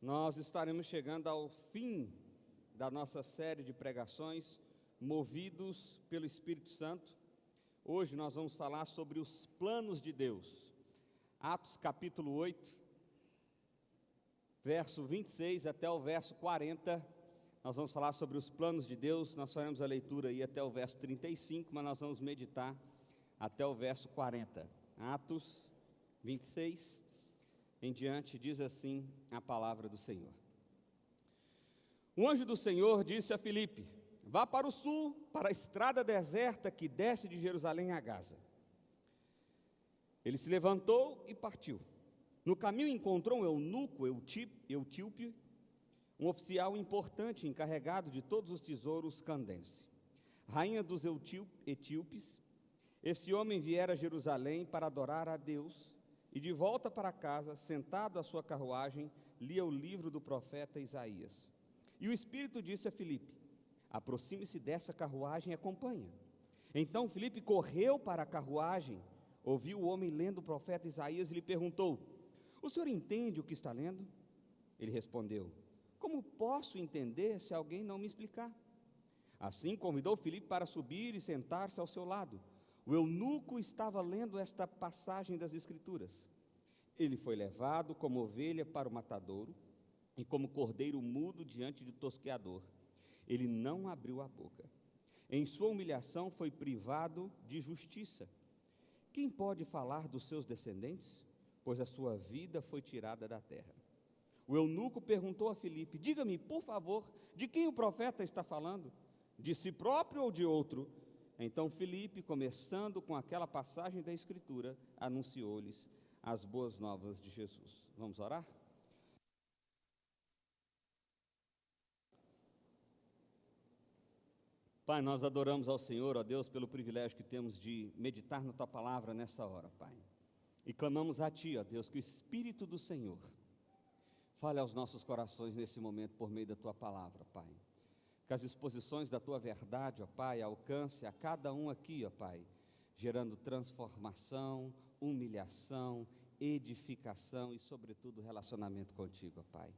Nós estaremos chegando ao fim da nossa série de pregações, movidos pelo Espírito Santo. Hoje nós vamos falar sobre os planos de Deus. Atos capítulo 8, verso 26 até o verso 40, nós vamos falar sobre os planos de Deus. Nós faremos a leitura aí até o verso 35, mas nós vamos meditar até o verso 40. Atos 26 em diante, diz assim a palavra do Senhor. O anjo do Senhor disse a Filipe: vá para o sul, para a estrada deserta que desce de Jerusalém a Gaza. Ele se levantou e partiu. No caminho encontrou um eunuco etíope, um oficial importante encarregado de todos os tesouros Candace, rainha dos etíopes. Esse homem viera a Jerusalém para adorar a Deus, e de volta para casa, sentado à sua carruagem, lia o livro do profeta Isaías. E o Espírito disse a Filipe: aproxime-se dessa carruagem e acompanha. Então Filipe correu para a carruagem, ouviu o homem lendo o profeta Isaías e lhe perguntou: o senhor entende o que está lendo? Ele respondeu: como posso entender se alguém não me explicar? Assim convidou Filipe para subir e sentar-se ao seu lado. O eunuco estava lendo esta passagem das Escrituras: ele foi levado como ovelha para o matadouro, e como cordeiro mudo diante do tosqueador, ele não abriu a boca. Em sua humilhação foi privado de justiça. Quem pode falar dos seus descendentes? Pois a sua vida foi tirada da terra. O eunuco perguntou a Filipe: diga-me, por favor, de quem o profeta está falando? De si próprio ou de outro? Então Filipe, começando com aquela passagem da Escritura, anunciou-lhes as boas novas de Jesus. Vamos orar? Pai, nós adoramos ao Senhor, ó Deus, pelo privilégio que temos de meditar na Tua Palavra nessa hora, Pai. E clamamos a Ti, ó Deus, que o Espírito do Senhor fale aos nossos corações nesse momento por meio da Tua Palavra, Pai. Que as exposições da Tua verdade, ó Pai, alcance a cada um aqui, ó Pai, gerando transformação, humilhação, edificação e, sobretudo, relacionamento contigo, ó Pai.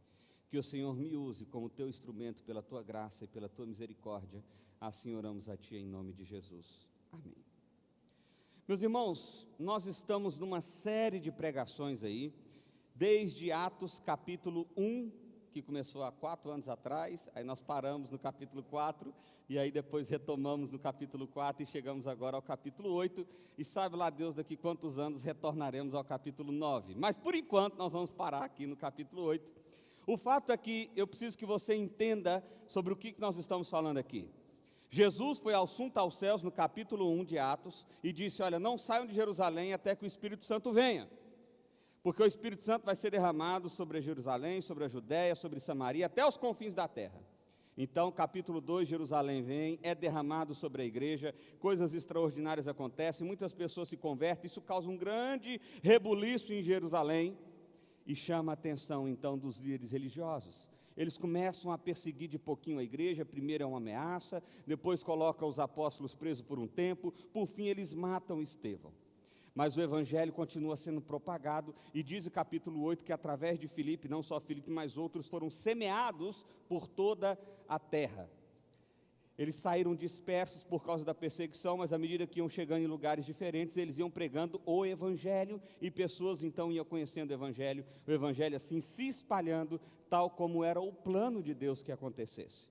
Que o Senhor me use como Teu instrumento pela Tua graça e pela Tua misericórdia. Assim oramos a Ti em nome de Jesus. Amém. Meus irmãos, nós estamos numa série de pregações aí, desde Atos capítulo 1, que começou há 4 anos atrás, aí nós paramos no capítulo 4, e aí depois retomamos no capítulo 4 e chegamos agora ao capítulo 8, e sabe lá Deus daqui quantos anos retornaremos ao capítulo 9, mas por enquanto nós vamos parar aqui no capítulo 8. O fato é que eu preciso que você entenda sobre o que nós estamos falando aqui. Jesus foi assunto aos céus no capítulo 1 de Atos, e disse: olha, não saiam de Jerusalém até que o Espírito Santo venha. Porque o Espírito Santo vai ser derramado sobre Jerusalém, sobre a Judéia, sobre Samaria, até os confins da terra. Então, capítulo 2, Jerusalém vem, é derramado sobre a igreja, coisas extraordinárias acontecem, muitas pessoas se convertem, isso causa um grande rebuliço em Jerusalém, e chama a atenção, então, dos líderes religiosos. Eles começam a perseguir de pouquinho a igreja, primeiro é uma ameaça, depois colocam os apóstolos presos por um tempo, por fim eles matam Estevão. Mas o evangelho continua sendo propagado, e diz o capítulo 8 que através de Filipe, não só Filipe, mas outros foram semeados por toda a terra. Eles saíram dispersos por causa da perseguição, mas à medida que iam chegando em lugares diferentes, eles iam pregando o evangelho, e pessoas então iam conhecendo o evangelho assim se espalhando, tal como era o plano de Deus que acontecesse.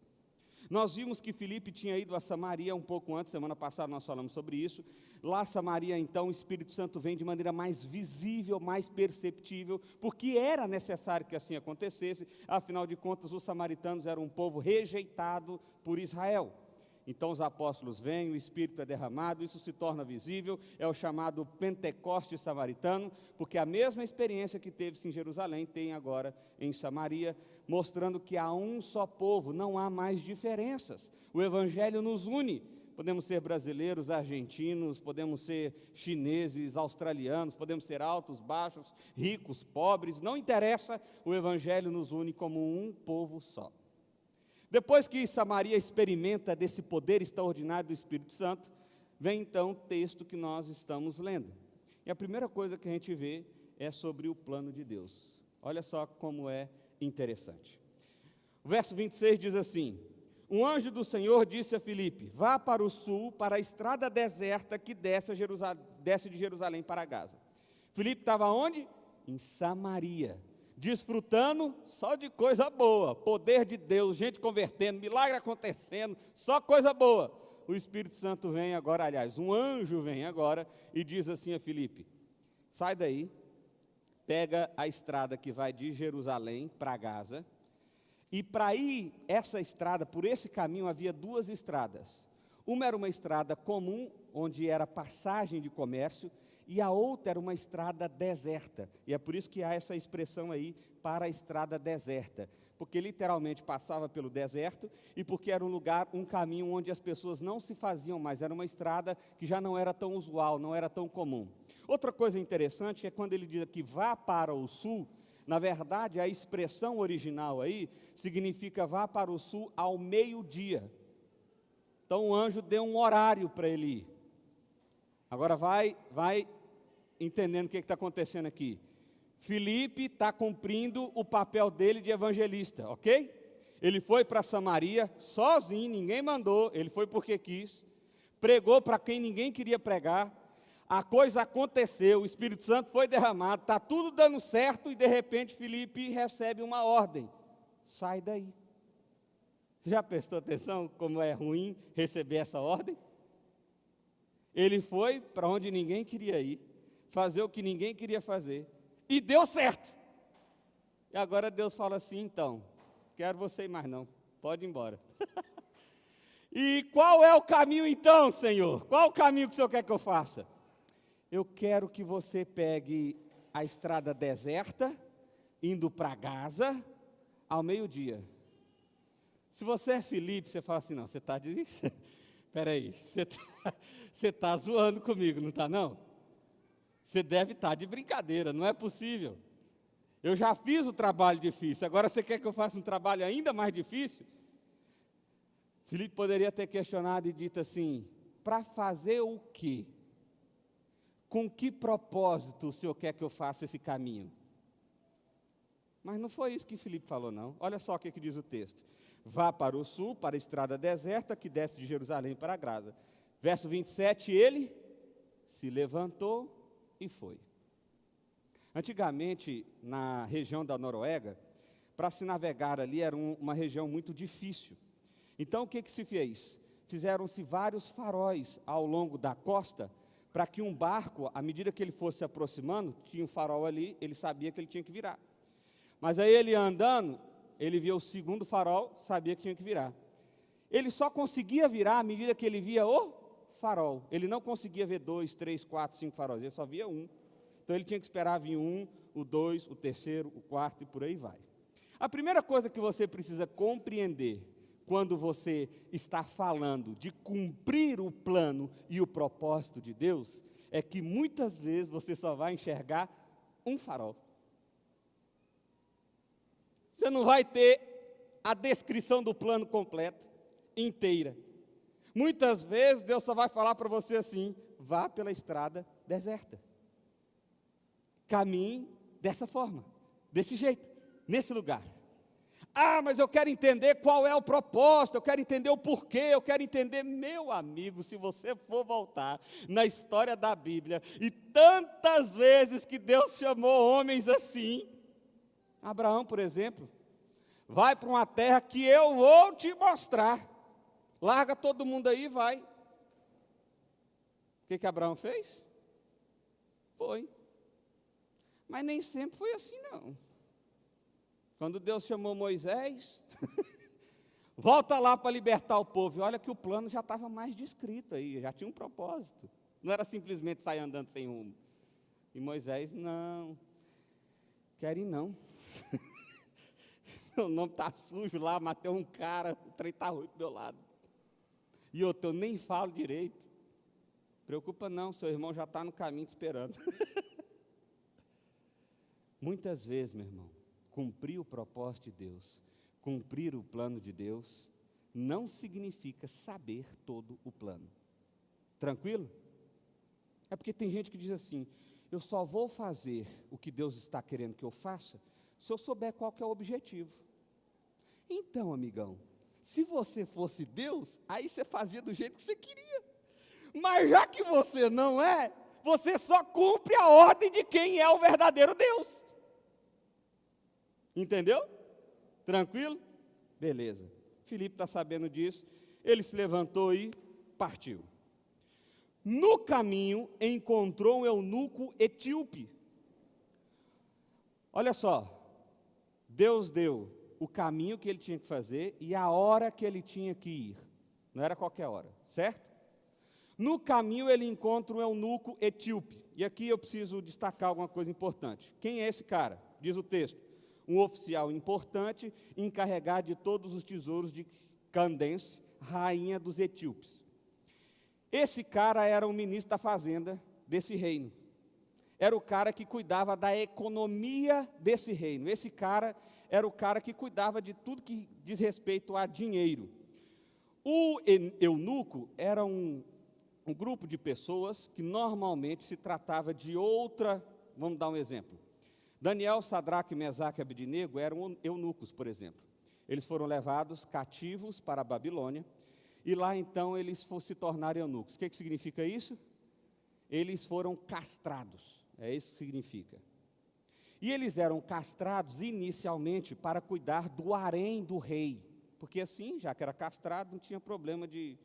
Nós vimos que Filipe tinha ido a Samaria um pouco antes, semana passada nós falamos sobre isso. Lá Samaria, então, o Espírito Santo vem de maneira mais visível, mais perceptível, porque era necessário que assim acontecesse, afinal de contas os samaritanos eram um povo rejeitado por Israel. Então os apóstolos vêm, o Espírito é derramado, isso se torna visível, é o chamado Pentecoste samaritano, porque a mesma experiência que teve-se em Jerusalém tem agora em Samaria, mostrando que há um só povo, não há mais diferenças. O Evangelho nos une. Podemos ser brasileiros, argentinos, podemos ser chineses, australianos, podemos ser altos, baixos, ricos, pobres, não interessa, o Evangelho nos une como um povo só. Depois que Samaria experimenta desse poder extraordinário do Espírito Santo, vem então o texto que nós estamos lendo. E a primeira coisa que a gente vê é sobre o plano de Deus. Olha só como é interessante. O verso 26 diz assim: um anjo do Senhor disse a Filipe: vá para o sul, para a estrada deserta que desce de Jerusalém para Gaza. Filipe estava onde? Em Samaria, desfrutando só de coisa boa, poder de Deus, gente convertendo, milagre acontecendo, só coisa boa. O Espírito Santo vem agora, aliás, um anjo vem agora e diz assim a Filipe: sai daí, pega a estrada que vai de Jerusalém para Gaza. E para ir essa estrada, por esse caminho havia duas estradas. Uma era uma estrada comum, onde era passagem de comércio, e a outra era uma estrada deserta. E é por isso que há essa expressão aí, para a estrada deserta. Porque literalmente passava pelo deserto, e porque era um lugar, um caminho onde as pessoas não se faziam mais. Era uma estrada que já não era tão usual, não era tão comum. Outra coisa interessante é quando ele diz que vá para o sul. Na verdade, a expressão original aí significa vá para o sul ao meio-dia. Então o anjo deu um horário para ele ir. Agora vai entendendo o que está acontecendo aqui. Filipe está cumprindo o papel dele de evangelista, ok? Ele foi para Samaria sozinho, ninguém mandou, ele foi porque quis. Pregou para quem ninguém queria pregar. A coisa aconteceu, o Espírito Santo foi derramado, está tudo dando certo e de repente Filipe recebe uma ordem: sai daí. Você já prestou atenção como é ruim receber essa ordem? Ele foi para onde ninguém queria ir, fazer o que ninguém queria fazer, e deu certo. E agora Deus fala assim: então, quero você ir mais não, pode ir embora. E qual é o caminho então, Senhor? Qual o caminho que o Senhor quer que eu faça? Eu quero que você pegue a estrada deserta, indo para Gaza, ao meio-dia. Se você é Filipe, você fala assim: não, você está de... Espera aí, você está zoando comigo, não está não? Você deve estar de brincadeira, não é possível. Eu já fiz o trabalho difícil, agora você quer que eu faça um trabalho ainda mais difícil? Filipe poderia ter questionado e dito assim: para fazer o quê? Com que propósito o Senhor quer que eu faça esse caminho? Mas não foi isso que Filipe falou, não. Olha só o que diz o texto: vá para o sul, para a estrada deserta que desce de Jerusalém para Gaza. Verso 27, ele se levantou e foi. Antigamente, na região da Noruega, para se navegar ali era uma região muito difícil. Então o que se fez? Fizeram-se vários faróis ao longo da costa, para que um barco, à medida que ele fosse se aproximando, tinha um farol ali, ele sabia que ele tinha que virar. Mas aí ele andando, ele via o segundo farol, sabia que tinha que virar. Ele só conseguia virar à medida que ele via o farol. Ele não conseguia ver 2, 3, 4, 5 faróis, ele só via um. Então ele tinha que esperar vir um, o 2, o terceiro, o quarto e por aí vai. A primeira coisa que você precisa compreender quando você está falando de cumprir o plano e o propósito de Deus, é que muitas vezes você só vai enxergar um farol. Você não vai ter a descrição do plano completo, inteira. Muitas vezes Deus só vai falar para você assim: vá pela estrada deserta. Caminhe dessa forma, desse jeito, nesse lugar. Ah, mas eu quero entender qual é o propósito, eu quero entender o porquê, eu quero entender. Meu amigo, se você for voltar na história da Bíblia, e tantas vezes que Deus chamou homens assim, Abraão, por exemplo, vai para uma terra que eu vou te mostrar, larga todo mundo aí e vai. O que Abraão fez? Foi. Mas nem sempre foi assim não. Quando Deus chamou Moisés, volta lá para libertar o povo. E olha que o plano já estava mais descrito aí, já tinha um propósito. Não era simplesmente sair andando sem rumo. E Moisés, não, quero ir não. Meu nome está sujo lá, matei um cara, o trem está ruim do meu lado. E eu nem falo direito. Preocupa não, seu irmão já está no caminho te esperando. Muitas vezes, meu irmão, cumprir o propósito de Deus, cumprir o plano de Deus, não significa saber todo o plano. Tranquilo? É porque tem gente que diz assim: eu só vou fazer o que Deus está querendo que eu faça, se eu souber qual que é o objetivo. Então, amigão, se você fosse Deus, aí você fazia do jeito que você queria. Mas já que você não é, você só cumpre a ordem de quem é o verdadeiro Deus. Entendeu? Tranquilo? Beleza. Filipe está sabendo disso, ele se levantou e partiu. No caminho, encontrou um eunuco etíope. Olha só, Deus deu o caminho que ele tinha que fazer e a hora que ele tinha que ir. Não era qualquer hora, certo? No caminho ele encontra um eunuco etíope. E aqui eu preciso destacar alguma coisa importante. Quem é esse cara? Diz o texto. Um oficial importante, encarregado de todos os tesouros de Candence, rainha dos etíopes. Esse cara era o ministro da fazenda desse reino. Era o cara que cuidava da economia desse reino. Esse cara era o cara que cuidava de tudo que diz respeito a dinheiro. O eunuco era um grupo de pessoas que normalmente se tratava de outra, vamos dar um exemplo. Daniel, Sadraque, Mesaque e Abednego eram eunucos, por exemplo. Eles foram levados cativos para a Babilônia, e lá então eles se tornaram eunucos. O que significa isso? Eles foram castrados, é isso que significa. E eles eram castrados inicialmente para cuidar do harém do rei, porque assim, já que era castrado, não tinha problema de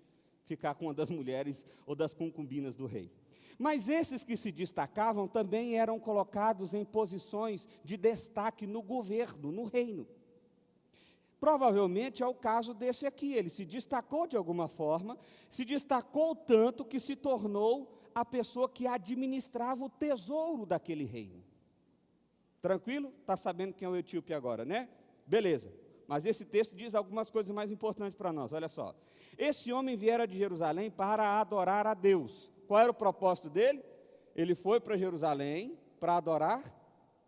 ficar com uma das mulheres ou das concubinas do rei. Mas esses que se destacavam também eram colocados em posições de destaque no governo, no reino. Provavelmente é o caso desse aqui, ele se destacou de alguma forma, se destacou tanto que se tornou a pessoa que administrava o tesouro daquele reino. Tranquilo? Está sabendo quem é o etíope agora, né? Beleza. Mas esse texto diz algumas coisas mais importantes para nós, olha só. Esse homem viera de Jerusalém para adorar a Deus. Qual era o propósito dele? Ele foi para Jerusalém para adorar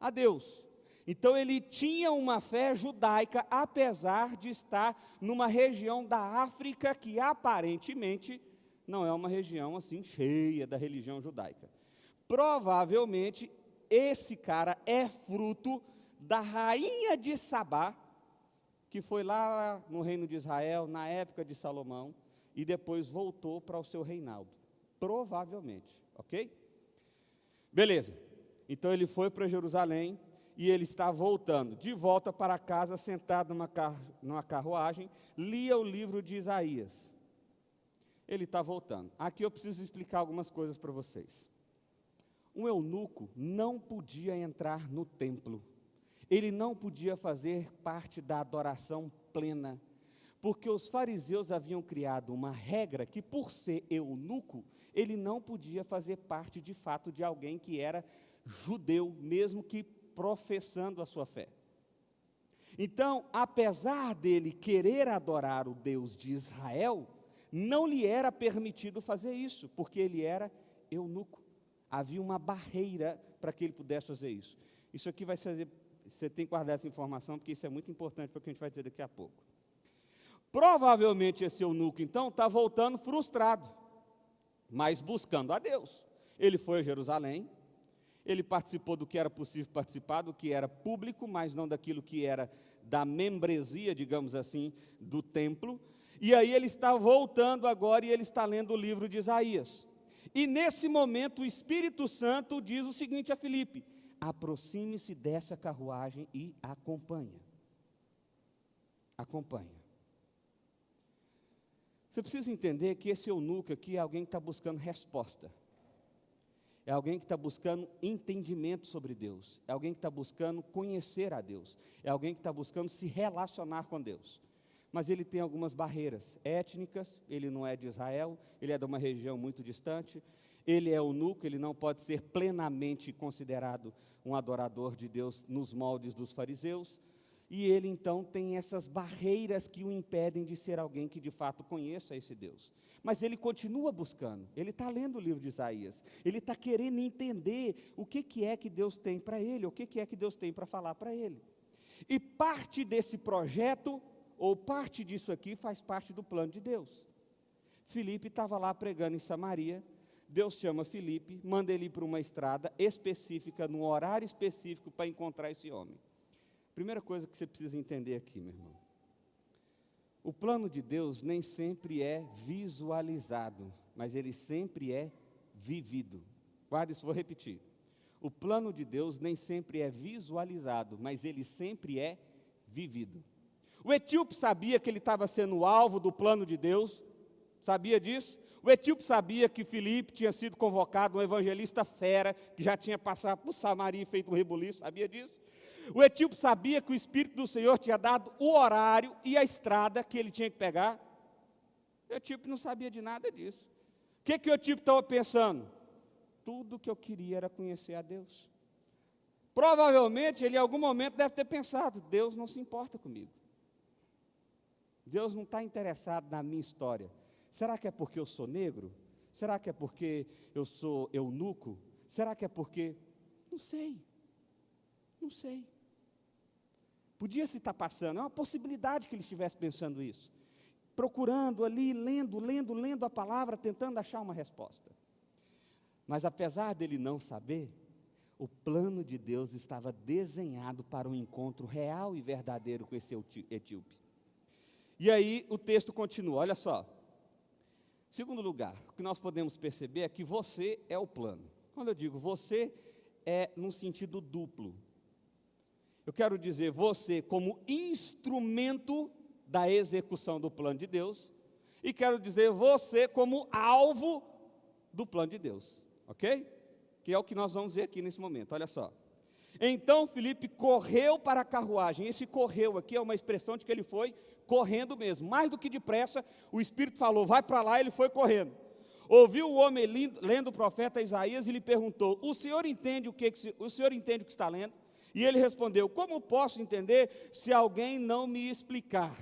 a Deus. Então ele tinha uma fé judaica, apesar de estar numa região da África que aparentemente não é uma região assim cheia da religião judaica. Provavelmente esse cara é fruto da rainha de Sabá, que foi lá no reino de Israel, na época de Salomão, e depois voltou para o seu reinado. Provavelmente, ok? Beleza. Então ele foi para Jerusalém e ele está voltando. De volta para casa, sentado numa carruagem, lia o livro de Isaías. Ele está voltando. Aqui eu preciso explicar algumas coisas para vocês. Um eunuco não podia entrar no templo. Ele não podia fazer parte da adoração plena, porque os fariseus haviam criado uma regra que, por ser eunuco, ele não podia fazer parte de fato de alguém que era judeu, mesmo que professando a sua fé. Então, apesar dele querer adorar o Deus de Israel, não lhe era permitido fazer isso, porque ele era eunuco. Havia uma barreira para que ele pudesse fazer isso. Isso aqui vai ser, você tem que guardar essa informação, porque isso é muito importante para o que a gente vai dizer daqui a pouco. Provavelmente esse eunuco, então, está voltando frustrado, mas buscando a Deus. Ele foi a Jerusalém, ele participou do que era possível participar, do que era público, mas não daquilo que era da membresia, digamos assim, do templo. E aí ele está voltando agora e ele está lendo o livro de Isaías. E nesse momento o Espírito Santo diz o seguinte a Filipe: aproxime-se dessa carruagem e acompanha. Acompanha. Você precisa entender que esse eunuco aqui é alguém que está buscando resposta. É alguém que está buscando entendimento sobre Deus. É alguém que está buscando conhecer a Deus. É alguém que está buscando se relacionar com Deus. Mas ele tem algumas barreiras étnicas, ele não é de Israel, ele é de uma região muito distante, ele é eunuco, ele não pode ser plenamente considerado um adorador de Deus nos moldes dos fariseus, e ele então tem essas barreiras que o impedem de ser alguém que de fato conheça esse Deus. Mas ele continua buscando, ele está lendo o livro de Isaías, ele está querendo entender o que é que Deus tem para ele, o que é que Deus tem para falar para ele. E parte desse projeto, ou parte disso aqui, faz parte do plano de Deus. Filipe estava lá pregando em Samaria, Deus chama Filipe, manda ele ir para uma estrada específica, num horário específico para encontrar esse homem. Primeira coisa que você precisa entender aqui, meu irmão. O plano de Deus nem sempre é visualizado, mas ele sempre é vivido. Guarda isso, vou repetir. O plano de Deus nem sempre é visualizado, mas ele sempre é vivido. O etíope sabia que ele estava sendo o alvo do plano de Deus, sabia disso? O etíope sabia que Filipe tinha sido convocado, um evangelista fera, que já tinha passado por Samaria e feito um rebuliço, sabia disso? O etíope sabia que o Espírito do Senhor tinha dado o horário e a estrada que ele tinha que pegar. O etíope não sabia de nada disso. O que o etíope estava pensando? Tudo que eu queria era conhecer a Deus. Provavelmente ele em algum momento deve ter pensado, Deus não se importa comigo. Deus não está interessado na minha história. Será que é porque eu sou negro? Será que é porque eu sou eunuco? Será que é porque... Não sei. Não sei. Podia se estar passando, é uma possibilidade que ele estivesse pensando isso. Procurando ali, lendo a palavra, tentando achar uma resposta. Mas apesar dele não saber, o plano de Deus estava desenhado para um encontro real e verdadeiro com esse etíope. E aí o texto continua, olha só. Segundo lugar, o que nós podemos perceber é que você é o plano. Quando eu digo você, é num sentido duplo. Eu quero dizer você como instrumento da execução do plano de Deus, e quero dizer você como alvo do plano de Deus, ok? Que é o que nós vamos ver aqui nesse momento, olha só. Então Filipe correu para a carruagem. Esse correu aqui é uma expressão de que ele foi correndo mesmo, mais do que depressa. O Espírito falou, vai para lá, ele foi correndo. Ouviu o homem lendo o profeta Isaías e lhe perguntou, o senhor entende o que está lendo? E ele respondeu, como posso entender se alguém não me explicar?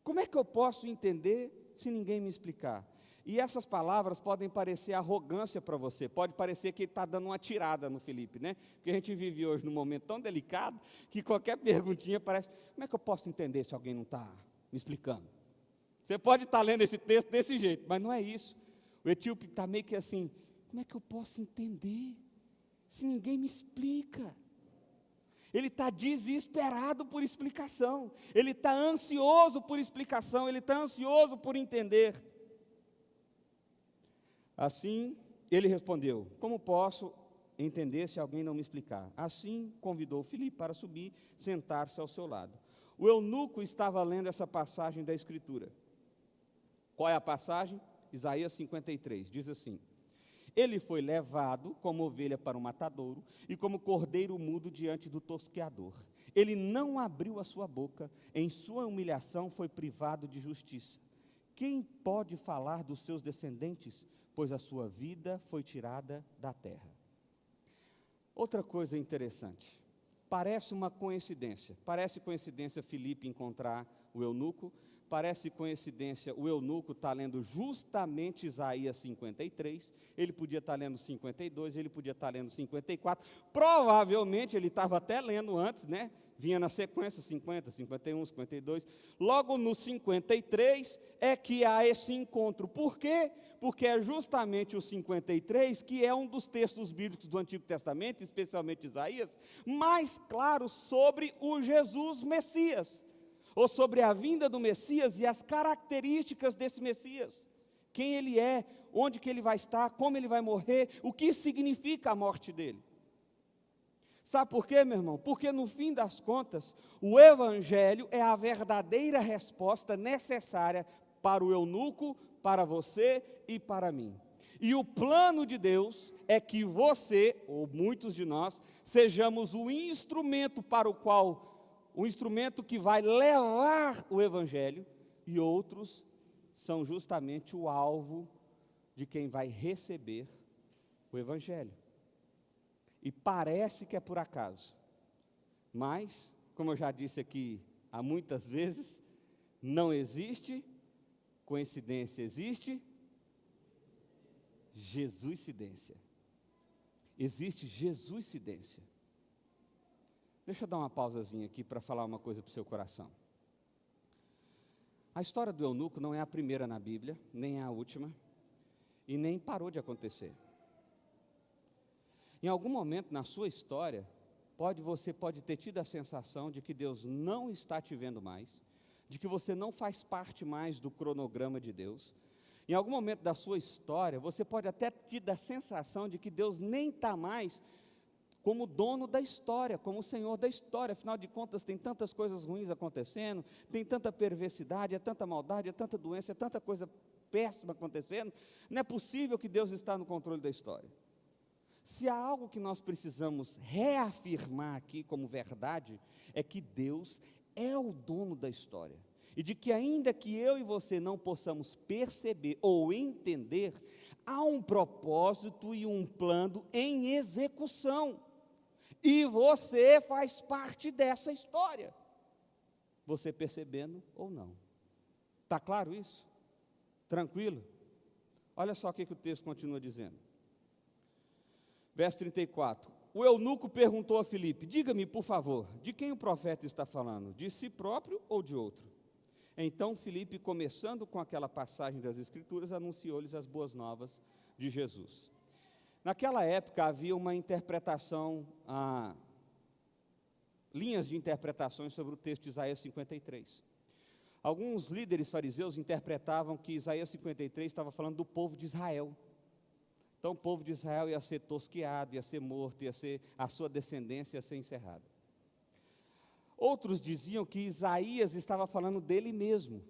Como é que eu posso entender se ninguém me explicar? E essas palavras podem parecer arrogância para você, pode parecer que ele está dando uma tirada no Filipe, né? Porque a gente vive hoje num momento tão delicado, que qualquer perguntinha parece, como é que eu posso entender se alguém não está me explicando? Você pode estar lendo esse texto desse jeito, mas não é isso. O etíope está meio que assim, como é que eu posso entender se ninguém me explica? Ele está desesperado por explicação, ele está ansioso por explicação, ele está ansioso por entender. Assim, ele respondeu, como posso entender se alguém não me explicar? Assim, convidou Filipe para subir, sentar-se ao seu lado. O eunuco estava lendo essa passagem da Escritura. Qual é a passagem? Isaías 53, diz assim, ele foi levado como ovelha para o matadouro e como cordeiro mudo diante do tosqueador. Ele não abriu a sua boca, em sua humilhação foi privado de justiça. Quem pode falar dos seus descendentes? Pois a sua vida foi tirada da terra. Outra coisa interessante, parece coincidência Filipe encontrar o eunuco, parece coincidência o eunuco estar lendo justamente Isaías 53, ele podia estar lendo 52, ele podia estar lendo 54, provavelmente ele estava até lendo antes, né? Vinha na sequência 50, 51, 52, logo no 53 é que há esse encontro. Por quê? Porque é justamente o 53 que é um dos textos bíblicos do Antigo Testamento, especialmente Isaías, mais claro sobre o Jesus Messias, ou sobre a vinda do Messias e as características desse Messias, quem ele é, onde que ele vai estar, como ele vai morrer, o que significa a morte dele. Sabe por quê, meu irmão? Porque no fim das contas, o Evangelho é a verdadeira resposta necessária para o eunuco, para você e para mim. E o plano de Deus é que você, ou muitos de nós, sejamos o instrumento o instrumento que vai levar o Evangelho, e outros são justamente o alvo de quem vai receber o Evangelho. E parece que é por acaso, mas, como eu já disse aqui há muitas vezes, não existe coincidência, existe Jesuscidência. Existe Jesuscidência. Deixa eu dar uma pausazinha aqui para falar uma coisa para o seu coração. A história do eunuco não é a primeira na Bíblia, nem a última, e nem parou de acontecer. Em algum momento na sua história, você pode ter tido a sensação de que Deus não está te vendo mais, de que você não faz parte mais do cronograma de Deus. Em algum momento da sua história, você pode até ter tido a sensação de que Deus nem está mais como dono da história, como o Senhor da história. Afinal de contas, tem tantas coisas ruins acontecendo, tem tanta perversidade, é tanta maldade, é tanta doença, é tanta coisa péssima acontecendo. Não é possível que Deus está no controle da história. Se há algo que nós precisamos reafirmar aqui como verdade, é que Deus é o dono da história. E de que ainda que eu e você não possamos perceber ou entender, há um propósito e um plano em execução. E você faz parte dessa história. Você percebendo ou não. Está claro isso? Tranquilo? Olha só o que o texto continua dizendo. Verso 34. O eunuco perguntou a Filipe: diga-me, por favor, de quem o profeta está falando? De si próprio ou de outro? Então Filipe, começando com aquela passagem das Escrituras, anunciou-lhes as boas novas de Jesus. Naquela época havia uma interpretação, linhas de interpretações sobre o texto de Isaías 53. Alguns líderes fariseus interpretavam que Isaías 53 estava falando do povo de Israel. Então o povo de Israel ia ser tosqueado, ia ser morto, a sua descendência ia ser encerrada. Outros diziam que Isaías estava falando dele mesmo.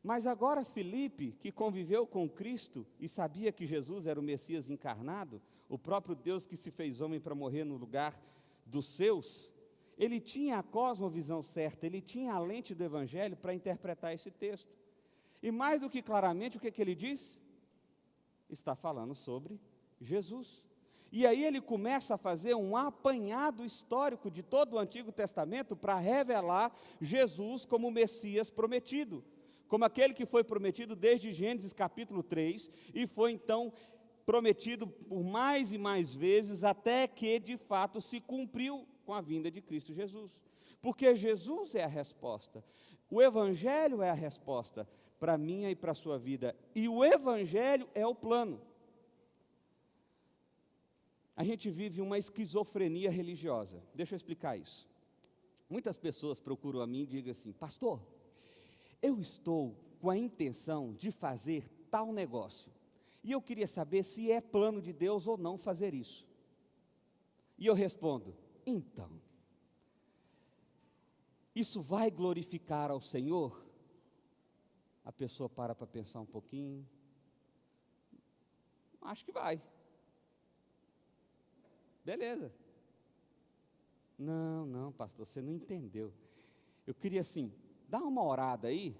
Mas agora Filipe, que conviveu com Cristo e sabia que Jesus era o Messias encarnado, o próprio Deus que se fez homem para morrer no lugar dos seus, ele tinha a cosmovisão certa, ele tinha a lente do Evangelho para interpretar esse texto. E mais do que claramente, o que ele diz? Está falando sobre Jesus. E aí ele começa a fazer um apanhado histórico de todo o Antigo Testamento para revelar Jesus como o Messias prometido, como aquele que foi prometido desde Gênesis capítulo 3, e foi então prometido por mais e mais vezes, até que de fato se cumpriu com a vinda de Cristo Jesus. Porque Jesus é a resposta, o Evangelho é a resposta para a minha e para a sua vida, e o Evangelho é o plano. A gente vive uma esquizofrenia religiosa. Deixa eu explicar isso. Muitas pessoas procuram a mim e dizem assim: pastor, eu estou com a intenção de fazer tal negócio, e eu queria saber se é plano de Deus ou não fazer isso. E eu respondo: então, isso vai glorificar ao Senhor? A pessoa para pensar um pouquinho. Acho que vai. Beleza. Não, pastor, você não entendeu. Eu queria assim, dá uma orada aí,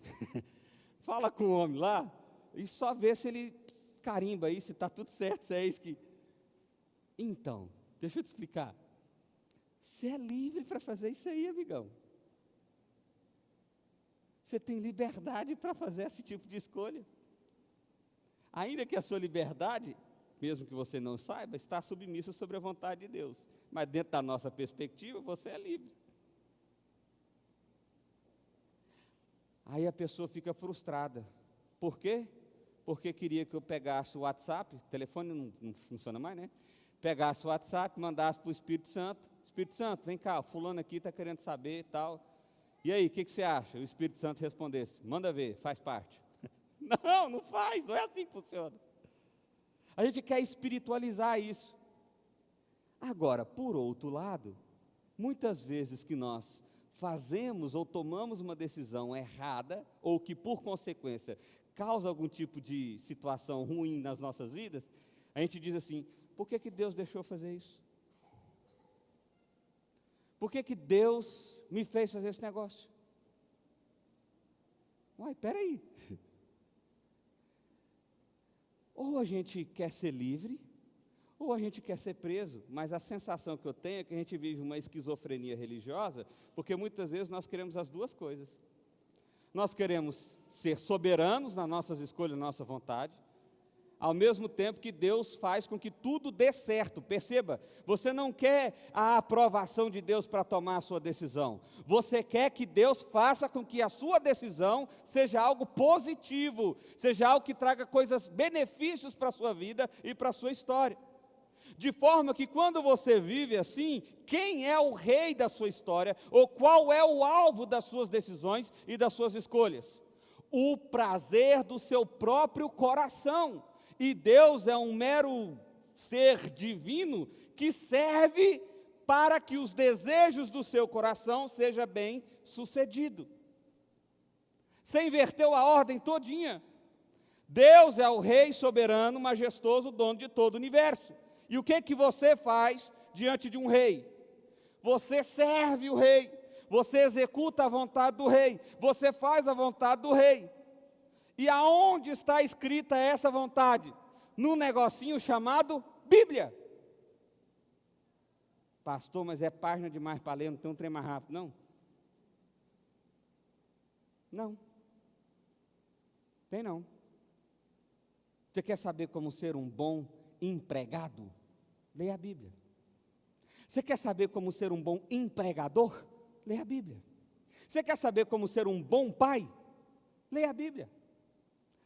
fala com o homem lá, e só vê se ele carimba aí, se está tudo certo, se é isso que... Então, deixa eu te explicar. Você é livre para fazer isso aí, amigão. Você tem liberdade para fazer esse tipo de escolha. Ainda que a sua liberdade, mesmo que você não saiba, está submissa sobre a vontade de Deus. Mas dentro da nossa perspectiva, você é livre. Aí a pessoa fica frustrada. Por quê? Porque queria que eu pegasse o WhatsApp, o telefone não funciona mais, né? Pegasse o WhatsApp, mandasse para o Espírito Santo. Espírito Santo, vem cá, fulano aqui está querendo saber e tal. E aí, o que você acha? O Espírito Santo respondesse: manda ver, faz parte. Não faz, não é assim que funciona. A gente quer espiritualizar isso. Agora, por outro lado, muitas vezes que nós fazemos ou tomamos uma decisão errada, ou que por consequência causa algum tipo de situação ruim nas nossas vidas, a gente diz assim: por que Deus deixou fazer isso? Por que Deus me fez fazer esse negócio? Uai, peraí. Ou a gente quer ser livre, ou a gente quer ser preso, mas a sensação que eu tenho é que a gente vive uma esquizofrenia religiosa, porque muitas vezes nós queremos as duas coisas. Nós queremos ser soberanos nas nossas escolhas, na nossa vontade, ao mesmo tempo que Deus faz com que tudo dê certo. Perceba, você não quer a aprovação de Deus para tomar a sua decisão, você quer que Deus faça com que a sua decisão seja algo positivo, seja algo que traga benefícios para a sua vida e para a sua história. De forma que quando você vive assim, quem é o rei da sua história, ou qual é o alvo das suas decisões e das suas escolhas? O prazer do seu próprio coração. E Deus é um mero ser divino que serve para que os desejos do seu coração sejam bem sucedidos. Você inverteu a ordem todinha. Deus é o rei soberano, majestoso, dono de todo o universo. E o que você faz diante de um rei? Você serve o rei, você executa a vontade do rei, você faz a vontade do rei. E aonde está escrita essa vontade? Num negocinho chamado Bíblia. Pastor, mas é página demais para ler, não tem um trem mais rápido, não? Não. Tem não. Você quer saber como ser um bom empregado? Leia a Bíblia. Você quer saber como ser um bom empregador? Leia a Bíblia. Você quer saber como ser um bom pai? Leia a Bíblia.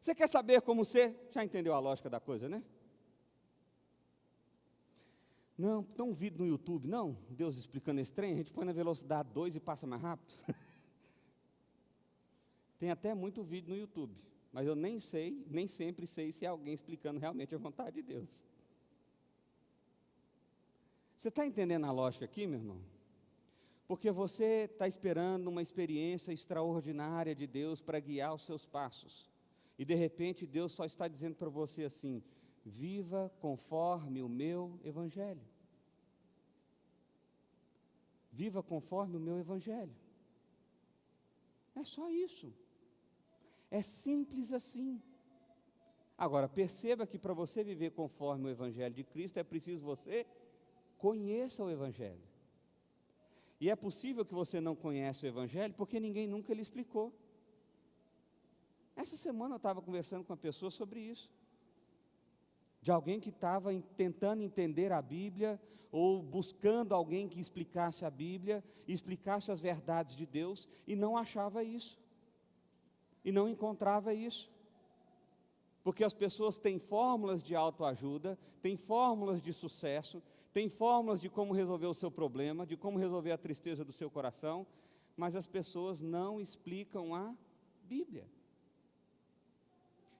Você quer saber como ser? Já entendeu a lógica da coisa, né? Não, tem um vídeo no YouTube, não? Deus explicando esse trem, a gente põe na velocidade 2 e passa mais rápido. Tem até muito vídeo no YouTube, mas eu nem sempre sei se é alguém explicando realmente a vontade de Deus. Você está entendendo a lógica aqui, meu irmão? Porque você está esperando uma experiência extraordinária de Deus para guiar os seus passos. E de repente Deus só está dizendo para você assim: viva conforme o meu evangelho. Viva conforme o meu evangelho. É só isso. É simples assim. Agora, perceba que para você viver conforme o evangelho de Cristo, é preciso você conheça o evangelho. E é possível que você não conheça o evangelho porque ninguém nunca lhe explicou. Essa semana eu estava conversando com uma pessoa sobre isso. De alguém que estava tentando entender a Bíblia, ou buscando alguém que explicasse a Bíblia, explicasse as verdades de Deus, e não achava isso. E não encontrava isso. Porque as pessoas têm fórmulas de autoajuda, têm fórmulas de sucesso, têm fórmulas de como resolver o seu problema, de como resolver a tristeza do seu coração, mas as pessoas não explicam a Bíblia.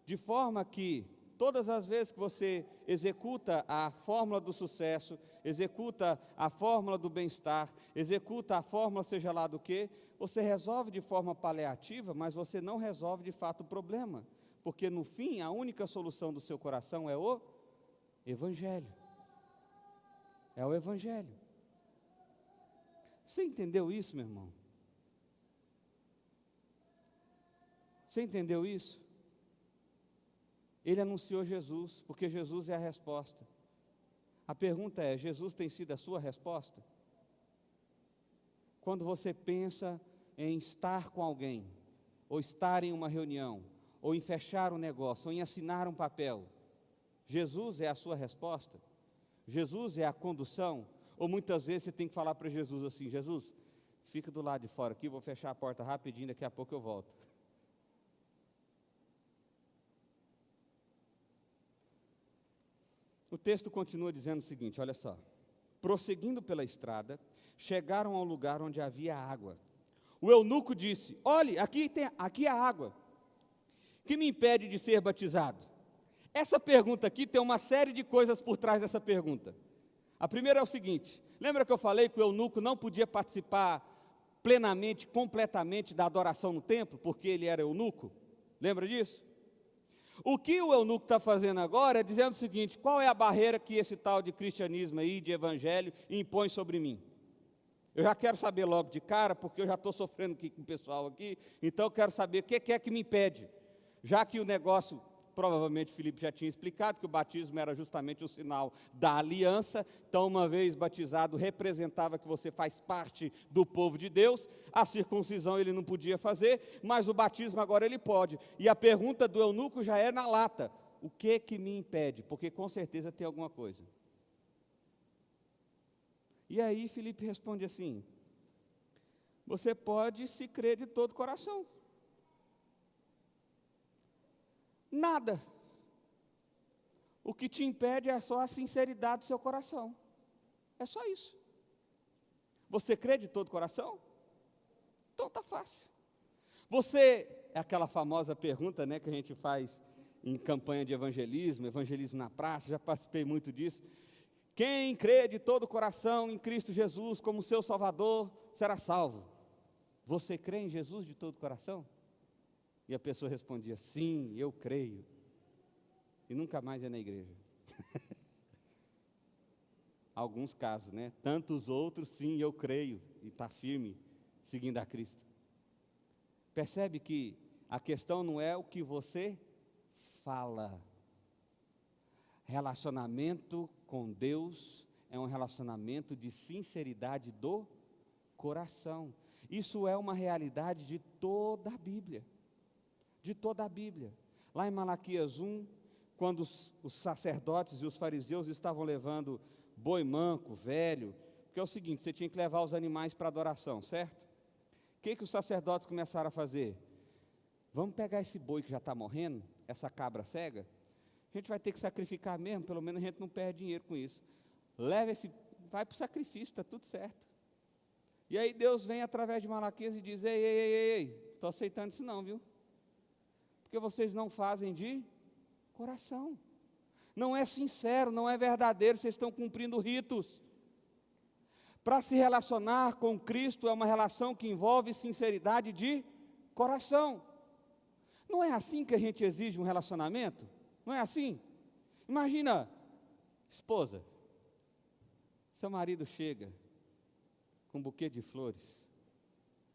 De forma que, todas as vezes que você executa a fórmula do sucesso, executa a fórmula do bem-estar, executa a fórmula seja lá do que, você resolve de forma paliativa, mas você não resolve de fato o problema. Porque no fim, a única solução do seu coração é o Evangelho. É o Evangelho. Você entendeu isso, meu irmão? Você entendeu isso? Ele anunciou Jesus, porque Jesus é a resposta. A pergunta é: Jesus tem sido a sua resposta? Quando você pensa em estar com alguém, ou estar em uma reunião, ou em fechar um negócio, ou em assinar um papel, Jesus é a sua resposta? Jesus é a condução? Ou muitas vezes você tem que falar para Jesus assim: Jesus, fica do lado de fora aqui, vou fechar a porta rapidinho, daqui a pouco eu volto. O texto continua dizendo o seguinte, olha só: prosseguindo pela estrada, chegaram ao lugar onde havia água. O eunuco disse: olhe, aqui há água. Que me impede de ser batizado? Essa pergunta aqui tem uma série de coisas por trás dessa pergunta. A primeira é o seguinte: lembra que eu falei que o eunuco não podia participar plenamente, completamente da adoração no templo, porque ele era eunuco? Lembra disso? O que o eunuco está fazendo agora é dizendo o seguinte: qual é a barreira que esse tal de cristianismo aí, de evangelho, impõe sobre mim? Eu já quero saber logo de cara, porque eu já estou sofrendo aqui com o pessoal aqui, então eu quero saber o que é que me impede. Já que o negócio, provavelmente Filipe já tinha explicado, que o batismo era justamente o sinal da aliança, então uma vez batizado representava que você faz parte do povo de Deus, a circuncisão ele não podia fazer, mas o batismo agora ele pode. E a pergunta do eunuco já é na lata: o que me impede? Porque com certeza tem alguma coisa. E aí Filipe responde assim: você pode se crer de todo o coração. O que te impede é só a sinceridade do seu coração. É só isso. Você crê de todo o coração? Então está fácil. Você, é aquela famosa pergunta, né, que a gente faz em campanha de evangelismo na praça, já participei muito disso. Quem crê de todo o coração em Cristo Jesus como seu Salvador, será salvo. Você crê em Jesus de todo o coração? E a pessoa respondia, sim, eu creio. E nunca mais ia na igreja. Alguns casos, né? Tantos outros, sim, eu creio. E está firme, seguindo a Cristo. Percebe que a questão não é o que você fala. Relacionamento com Deus é um relacionamento de sinceridade do coração. Isso é uma realidade de toda a Bíblia. De toda a Bíblia. Lá em Malaquias 1, quando os sacerdotes e os fariseus estavam levando boi manco, velho, porque é o seguinte, você tinha que levar os animais para adoração, certo? O que os sacerdotes começaram a fazer? Vamos pegar esse boi que já está morrendo, essa cabra cega, a gente vai ter que sacrificar mesmo, pelo menos a gente não perde dinheiro com isso. Leva esse, vai para o sacrifício, está tudo certo. E aí Deus vem através de Malaquias e diz, ei, estou aceitando isso não, viu? Porque vocês não fazem de coração. Não é sincero, não é verdadeiro, vocês estão cumprindo ritos. Para se relacionar com Cristo é uma relação que envolve sinceridade de coração. Não é assim que a gente exige um relacionamento? Não é assim? Imagina, esposa, seu marido chega com um buquê de flores,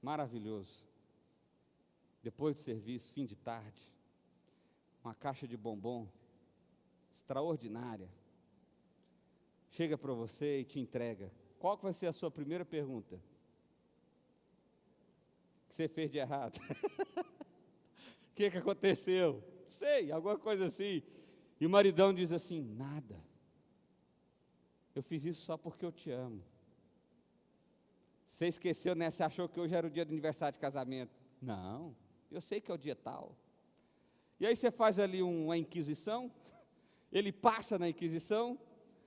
maravilhoso, depois do serviço, fim de tarde, uma caixa de bombom, extraordinária, chega para você e te entrega. Qual que vai ser a sua primeira pergunta? O que você fez de errado? O que aconteceu? Sei, alguma coisa assim. E o maridão diz assim, nada. Eu fiz isso só porque eu te amo. Você esqueceu, né? Você achou que hoje era o dia do aniversário de casamento. Não, eu sei que é o dia tal. E aí você faz ali uma inquisição, ele passa na inquisição,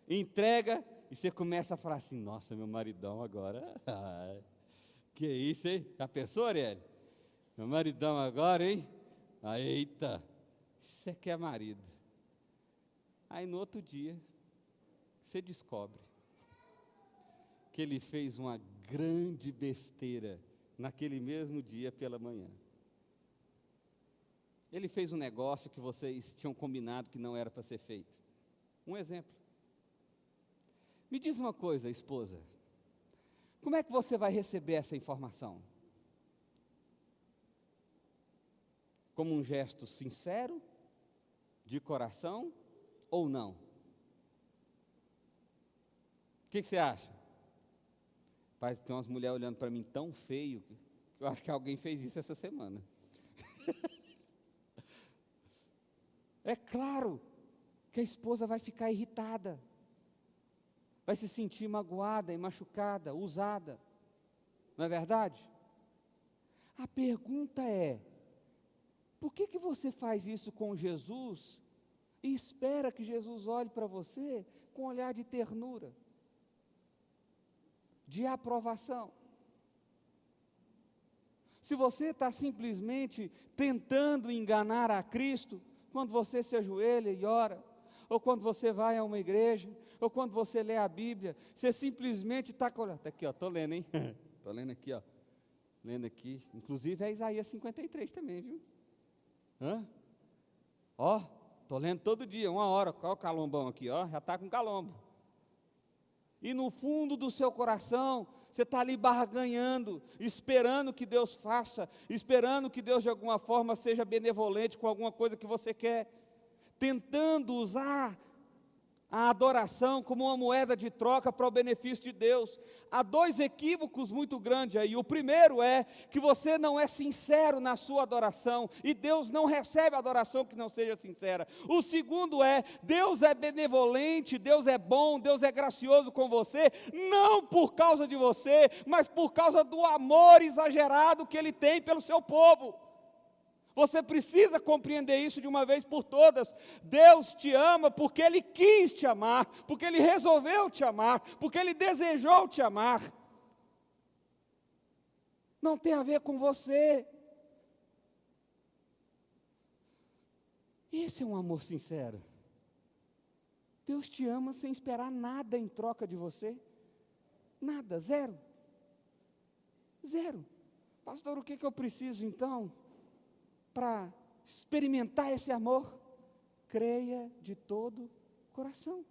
entrega, e você começa a falar assim, nossa, meu maridão agora, que isso, hein? Já pensou, Ariel? Meu maridão agora, hein? Eita, isso é que é marido. Aí no outro dia, você descobre que ele fez uma grande besteira naquele mesmo dia pela manhã. Ele fez um negócio que vocês tinham combinado que não era para ser feito. Um exemplo. Me diz uma coisa, esposa. Como é que você vai receber essa informação? Como um gesto sincero, de coração, ou não? O que você acha? Pai, tem umas mulheres olhando para mim tão feio, que eu acho que alguém fez isso essa semana. É claro que a esposa vai ficar irritada, vai se sentir magoada e machucada, usada, não é verdade? A pergunta é, por que você faz isso com Jesus e espera que Jesus olhe para você com um olhar de ternura, de aprovação? Se você está simplesmente tentando enganar a Cristo, quando você se ajoelha e ora, ou quando você vai a uma igreja, ou quando você lê a Bíblia, você simplesmente está aqui, ó, estou lendo, hein? Estou lendo aqui, ó. Lendo aqui, inclusive é Isaías 53 também, viu? Ó, estou lendo todo dia, 1 hora, qual é o calombão aqui, ó? Já está com calombo. E no fundo do seu coração, você está ali barganhando, esperando que Deus faça, esperando que Deus de alguma forma seja benevolente com alguma coisa que você quer, tentando usar a adoração como uma moeda de troca para o benefício de Deus. Há 2 equívocos muito grandes aí. O primeiro é que você não é sincero na sua adoração, e Deus não recebe adoração que não seja sincera. O segundo é, Deus é benevolente, Deus é bom, Deus é gracioso com você, não por causa de você, mas por causa do amor exagerado que Ele tem pelo seu povo. Você precisa compreender isso de uma vez por todas. Deus te ama porque Ele quis te amar, porque Ele resolveu te amar, porque Ele desejou te amar. Não tem a ver com você. Esse é um amor sincero. Deus te ama sem esperar nada em troca de você. Nada, zero. Zero. Pastor, o que eu preciso então para experimentar esse amor? Creia de todo coração.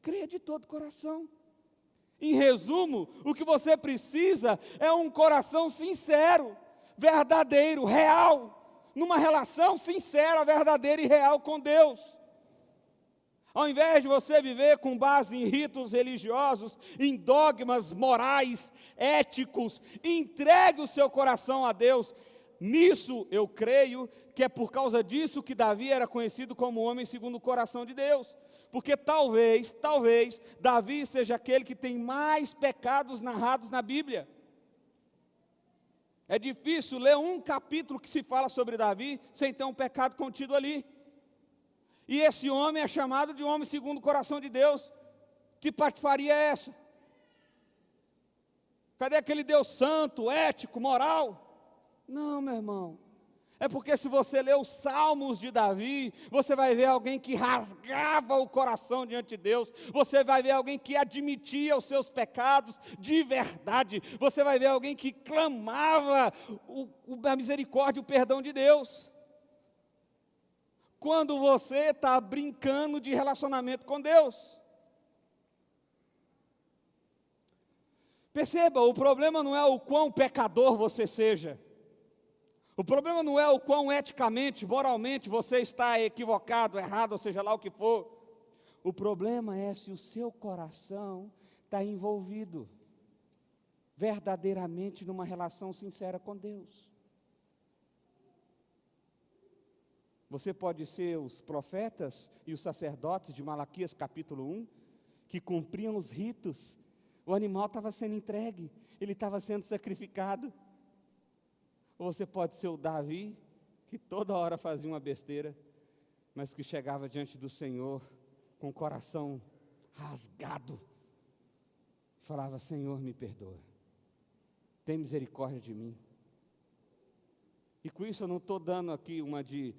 Creia de todo coração. Em resumo, o que você precisa é um coração sincero, verdadeiro, real, numa relação sincera, verdadeira e real com Deus. Ao invés de você viver com base em ritos religiosos, em dogmas morais, éticos, entregue o seu coração a Deus. Nisso eu creio que é por causa disso que Davi era conhecido como homem segundo o coração de Deus. Porque talvez, Davi seja aquele que tem mais pecados narrados na Bíblia. É difícil ler um capítulo que se fala sobre Davi sem ter um pecado contido ali. E esse homem é chamado de homem segundo o coração de Deus. Que patifaria é essa? Cadê aquele Deus santo, ético, moral? Não, meu irmão. É porque se você ler os salmos de Davi, você vai ver alguém que rasgava o coração diante de Deus. Você vai ver alguém que admitia os seus pecados de verdade. Você vai ver alguém que clamava a misericórdia e o perdão de Deus. Quando você está brincando de relacionamento com Deus. Perceba, o problema não é o quão pecador você seja. O problema não é o quão eticamente, moralmente você está equivocado, errado, ou seja lá o que for. O problema é se o seu coração está envolvido verdadeiramente numa relação sincera com Deus. Você pode ser os profetas e os sacerdotes de Malaquias capítulo 1, que cumpriam os ritos. O animal estava sendo entregue, ele estava sendo sacrificado. Ou você pode ser o Davi, que toda hora fazia uma besteira, mas que chegava diante do Senhor com o coração rasgado. Falava, Senhor, me perdoa. Tem misericórdia de mim. E com isso eu não estou dando aqui uma de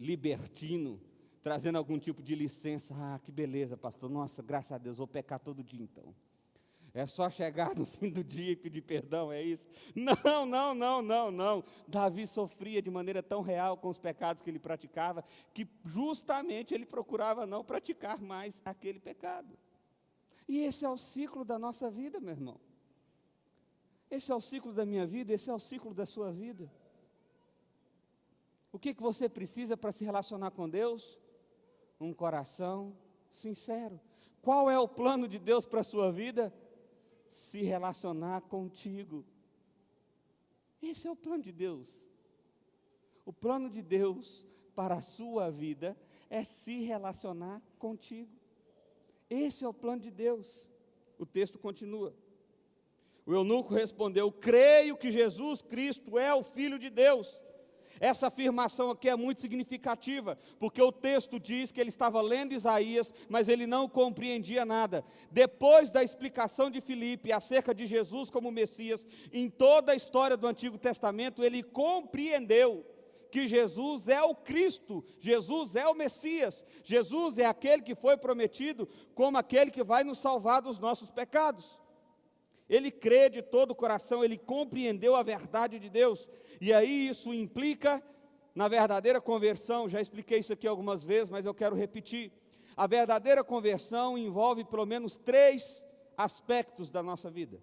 libertino, trazendo algum tipo de licença. Ah, que beleza, pastor. Nossa, graças a Deus, vou pecar todo dia então. É só chegar no fim do dia e pedir perdão, é isso? Não. Davi sofria de maneira tão real com os pecados que ele praticava, que justamente ele procurava não praticar mais aquele pecado. E esse é o ciclo da nossa vida, meu irmão. Esse é o ciclo da minha vida, esse é o ciclo da sua vida. O que você precisa para se relacionar com Deus? Um coração sincero. Qual é o plano de Deus para a sua vida? Se relacionar contigo. Esse é o plano de Deus. O plano de Deus para a sua vida é se relacionar contigo. Esse é o plano de Deus. O texto continua. O eunuco respondeu, creio que Jesus Cristo é o Filho de Deus. Essa afirmação aqui é muito significativa, porque o texto diz que ele estava lendo Isaías, mas ele não compreendia nada. Depois da explicação de Filipe acerca de Jesus como Messias, em toda a história do Antigo Testamento, ele compreendeu que Jesus é o Cristo, Jesus é o Messias, Jesus é aquele que foi prometido como aquele que vai nos salvar dos nossos pecados. Ele crê de todo o coração, ele compreendeu a verdade de Deus. E aí isso implica na verdadeira conversão. Já expliquei isso aqui algumas vezes, mas eu quero repetir. A verdadeira conversão envolve pelo menos 3 aspectos da nossa vida.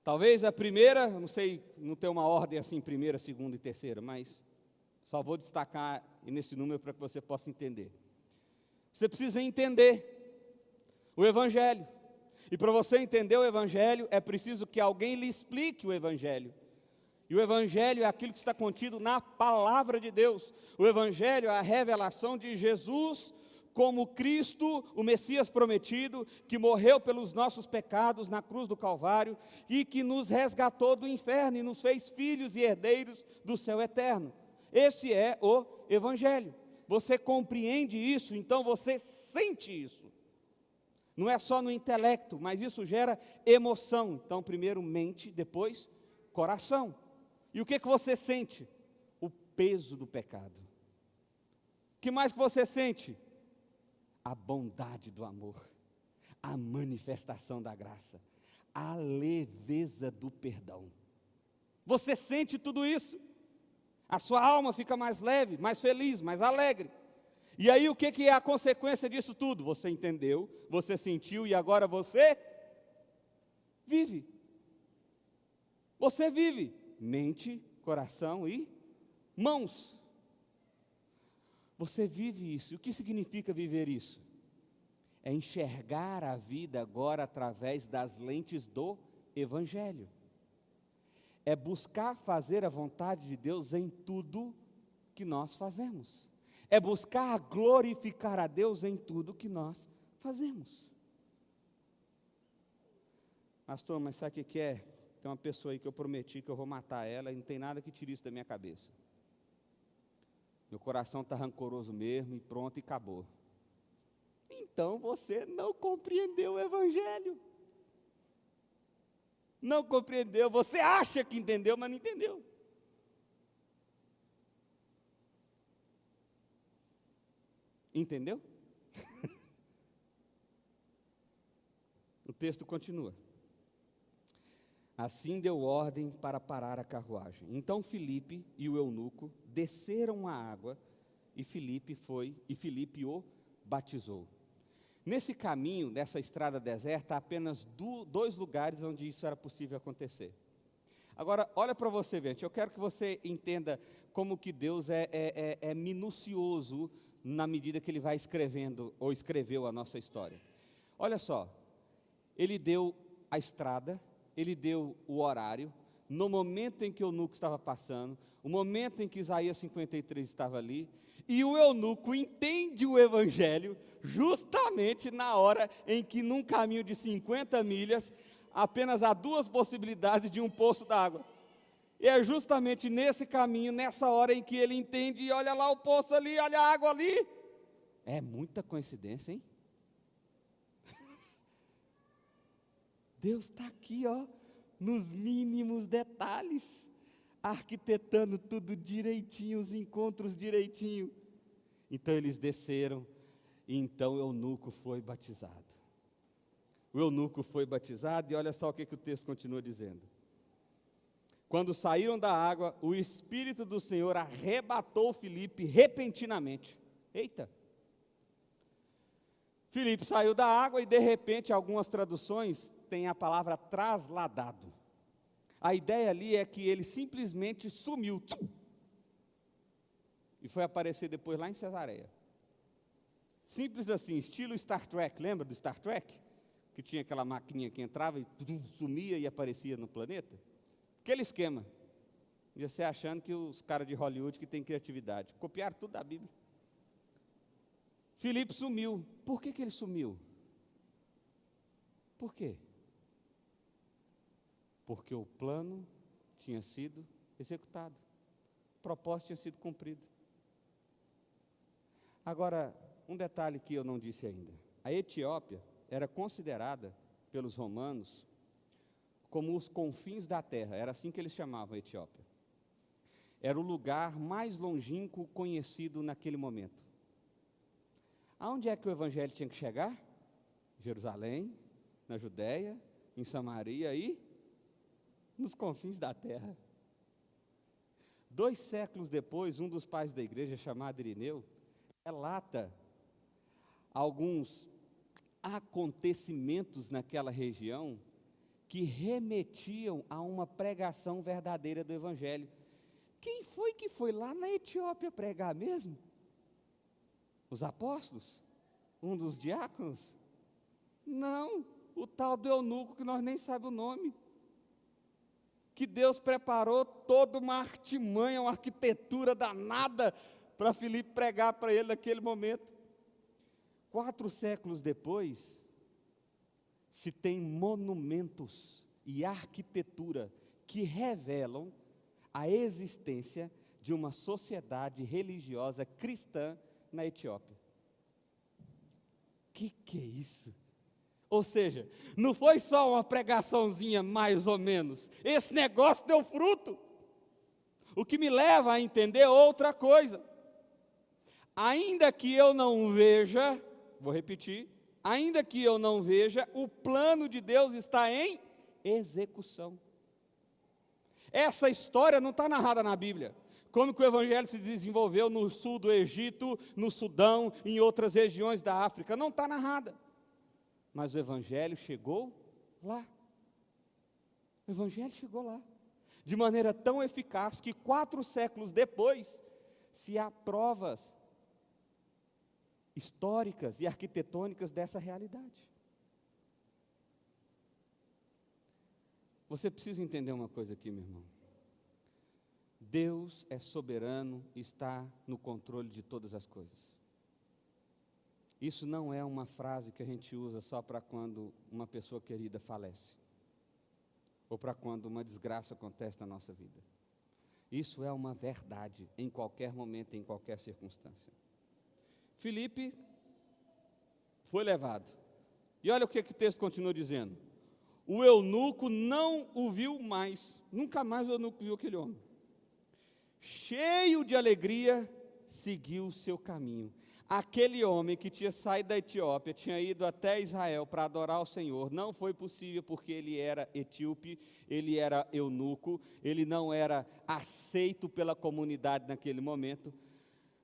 Talvez a primeira, não sei, não tem uma ordem assim, primeira, segunda e terceira, mas só vou destacar nesse número para que você possa entender. Você precisa entender o Evangelho. E para você entender o Evangelho, é preciso que alguém lhe explique o Evangelho. E o Evangelho é aquilo que está contido na palavra de Deus. O Evangelho é a revelação de Jesus como Cristo, o Messias prometido, que morreu pelos nossos pecados na cruz do Calvário e que nos resgatou do inferno e nos fez filhos e herdeiros do céu eterno. Esse é o Evangelho. Você compreende isso, então você sente isso. Não é só no intelecto, mas isso gera emoção. Então, primeiro mente, depois coração. E o que você sente? O peso do pecado. O que mais que você sente? A bondade do amor, a manifestação da graça, a leveza do perdão. Você sente tudo isso? A sua alma fica mais leve, mais feliz, mais alegre. E aí o que é a consequência disso tudo? Você entendeu, você sentiu e agora você vive. Você vive. Mente, coração e mãos. Você vive isso. E o que significa viver isso? É enxergar a vida agora através das lentes do Evangelho. É buscar fazer a vontade de Deus em tudo que nós fazemos. É buscar glorificar a Deus em tudo que nós fazemos. Pastor, mas sabe o que é? Tem uma pessoa aí que eu prometi que eu vou matar ela e não tem nada que tire isso da minha cabeça. Meu coração está rancoroso mesmo e pronto, e acabou. Então você não compreendeu o Evangelho. Não compreendeu. Você acha que entendeu, mas não entendeu. Entendeu? O texto continua. Assim deu ordem para parar a carruagem. Então Filipe e o eunuco desceram a água e Filipe o batizou. Nesse caminho, nessa estrada deserta, há apenas dois lugares onde isso era possível acontecer. Agora, olha para você, gente, eu quero que você entenda como que Deus é minucioso na medida que Ele vai escrevendo, ou escreveu a nossa história. Olha só, Ele deu a estrada, Ele deu o horário, no momento em que o eunuco estava passando, o momento em que Isaías 53 estava ali, e o eunuco entende o Evangelho justamente na hora em que num caminho de 50 milhas, apenas há duas possibilidades de um poço d'água. E é justamente nesse caminho, nessa hora em que ele entende, e olha lá o poço ali, olha a água ali. É muita coincidência, hein? Deus está aqui, ó, nos mínimos detalhes, arquitetando tudo direitinho, os encontros direitinho. Então eles desceram, e então o eunuco foi batizado. O eunuco foi batizado, e olha só o que o texto continua dizendo. Quando saíram da água, o Espírito do Senhor arrebatou Filipe repentinamente. Eita! Filipe saiu da água e de repente, algumas traduções têm a palavra trasladado. A ideia ali é que ele simplesmente sumiu. E foi aparecer depois lá em Cesareia. Simples assim, estilo Star Trek, lembra do Star Trek? Que tinha aquela maquininha que entrava e sumia e aparecia no planeta? Aquele esquema. E você achando que os caras de Hollywood que têm criatividade. Copiaram tudo da Bíblia. Filipe sumiu. Por que ele sumiu? Por quê? Porque o plano tinha sido executado. O propósito tinha sido cumprido. Agora, um detalhe que eu não disse ainda. A Etiópia era considerada pelos romanos como os confins da terra, era assim que eles chamavam a Etiópia. Era o lugar mais longínquo conhecido naquele momento. Aonde é que o Evangelho tinha que chegar? Jerusalém, na Judéia, em Samaria e nos confins da terra. 2 séculos depois, um dos pais da igreja, chamado Irineu, relata alguns acontecimentos naquela região que remetiam a uma pregação verdadeira do Evangelho. Quem foi que foi lá na Etiópia pregar mesmo? Os apóstolos? Um dos diáconos? Não, o tal do eunuco que nós nem sabemos o nome. Que Deus preparou toda uma artimanha, uma arquitetura danada para Filipe pregar para ele naquele momento. 4 séculos depois, se tem monumentos e arquitetura que revelam a existência de uma sociedade religiosa cristã na Etiópia. Que é isso? Ou seja, não foi só uma pregaçãozinha mais ou menos, esse negócio deu fruto. O que me leva a entender outra coisa. Ainda que eu não veja, vou repetir, ainda que eu não veja, o plano de Deus está em execução. Essa história não está narrada na Bíblia. Como que o Evangelho se desenvolveu no sul do Egito, no Sudão, em outras regiões da África. Não está narrada. Mas o Evangelho chegou lá. O Evangelho chegou lá. De maneira tão eficaz que 4 séculos depois, se há provas históricas e arquitetônicas dessa realidade. Você precisa entender uma coisa aqui, meu irmão. Deus é soberano e está no controle de todas as coisas. Isso não é uma frase que a gente usa só para quando uma pessoa querida falece, ou para quando uma desgraça acontece na nossa vida. Isso é uma verdade em qualquer momento, em qualquer circunstância. Filipe foi levado. E olha o que o texto continua dizendo. O eunuco não o viu mais. Nunca mais o eunuco viu aquele homem. Cheio de alegria, seguiu o seu caminho. Aquele homem que tinha saído da Etiópia, tinha ido até Israel para adorar o Senhor, não foi possível porque ele era etíope, ele era eunuco, ele não era aceito pela comunidade naquele momento.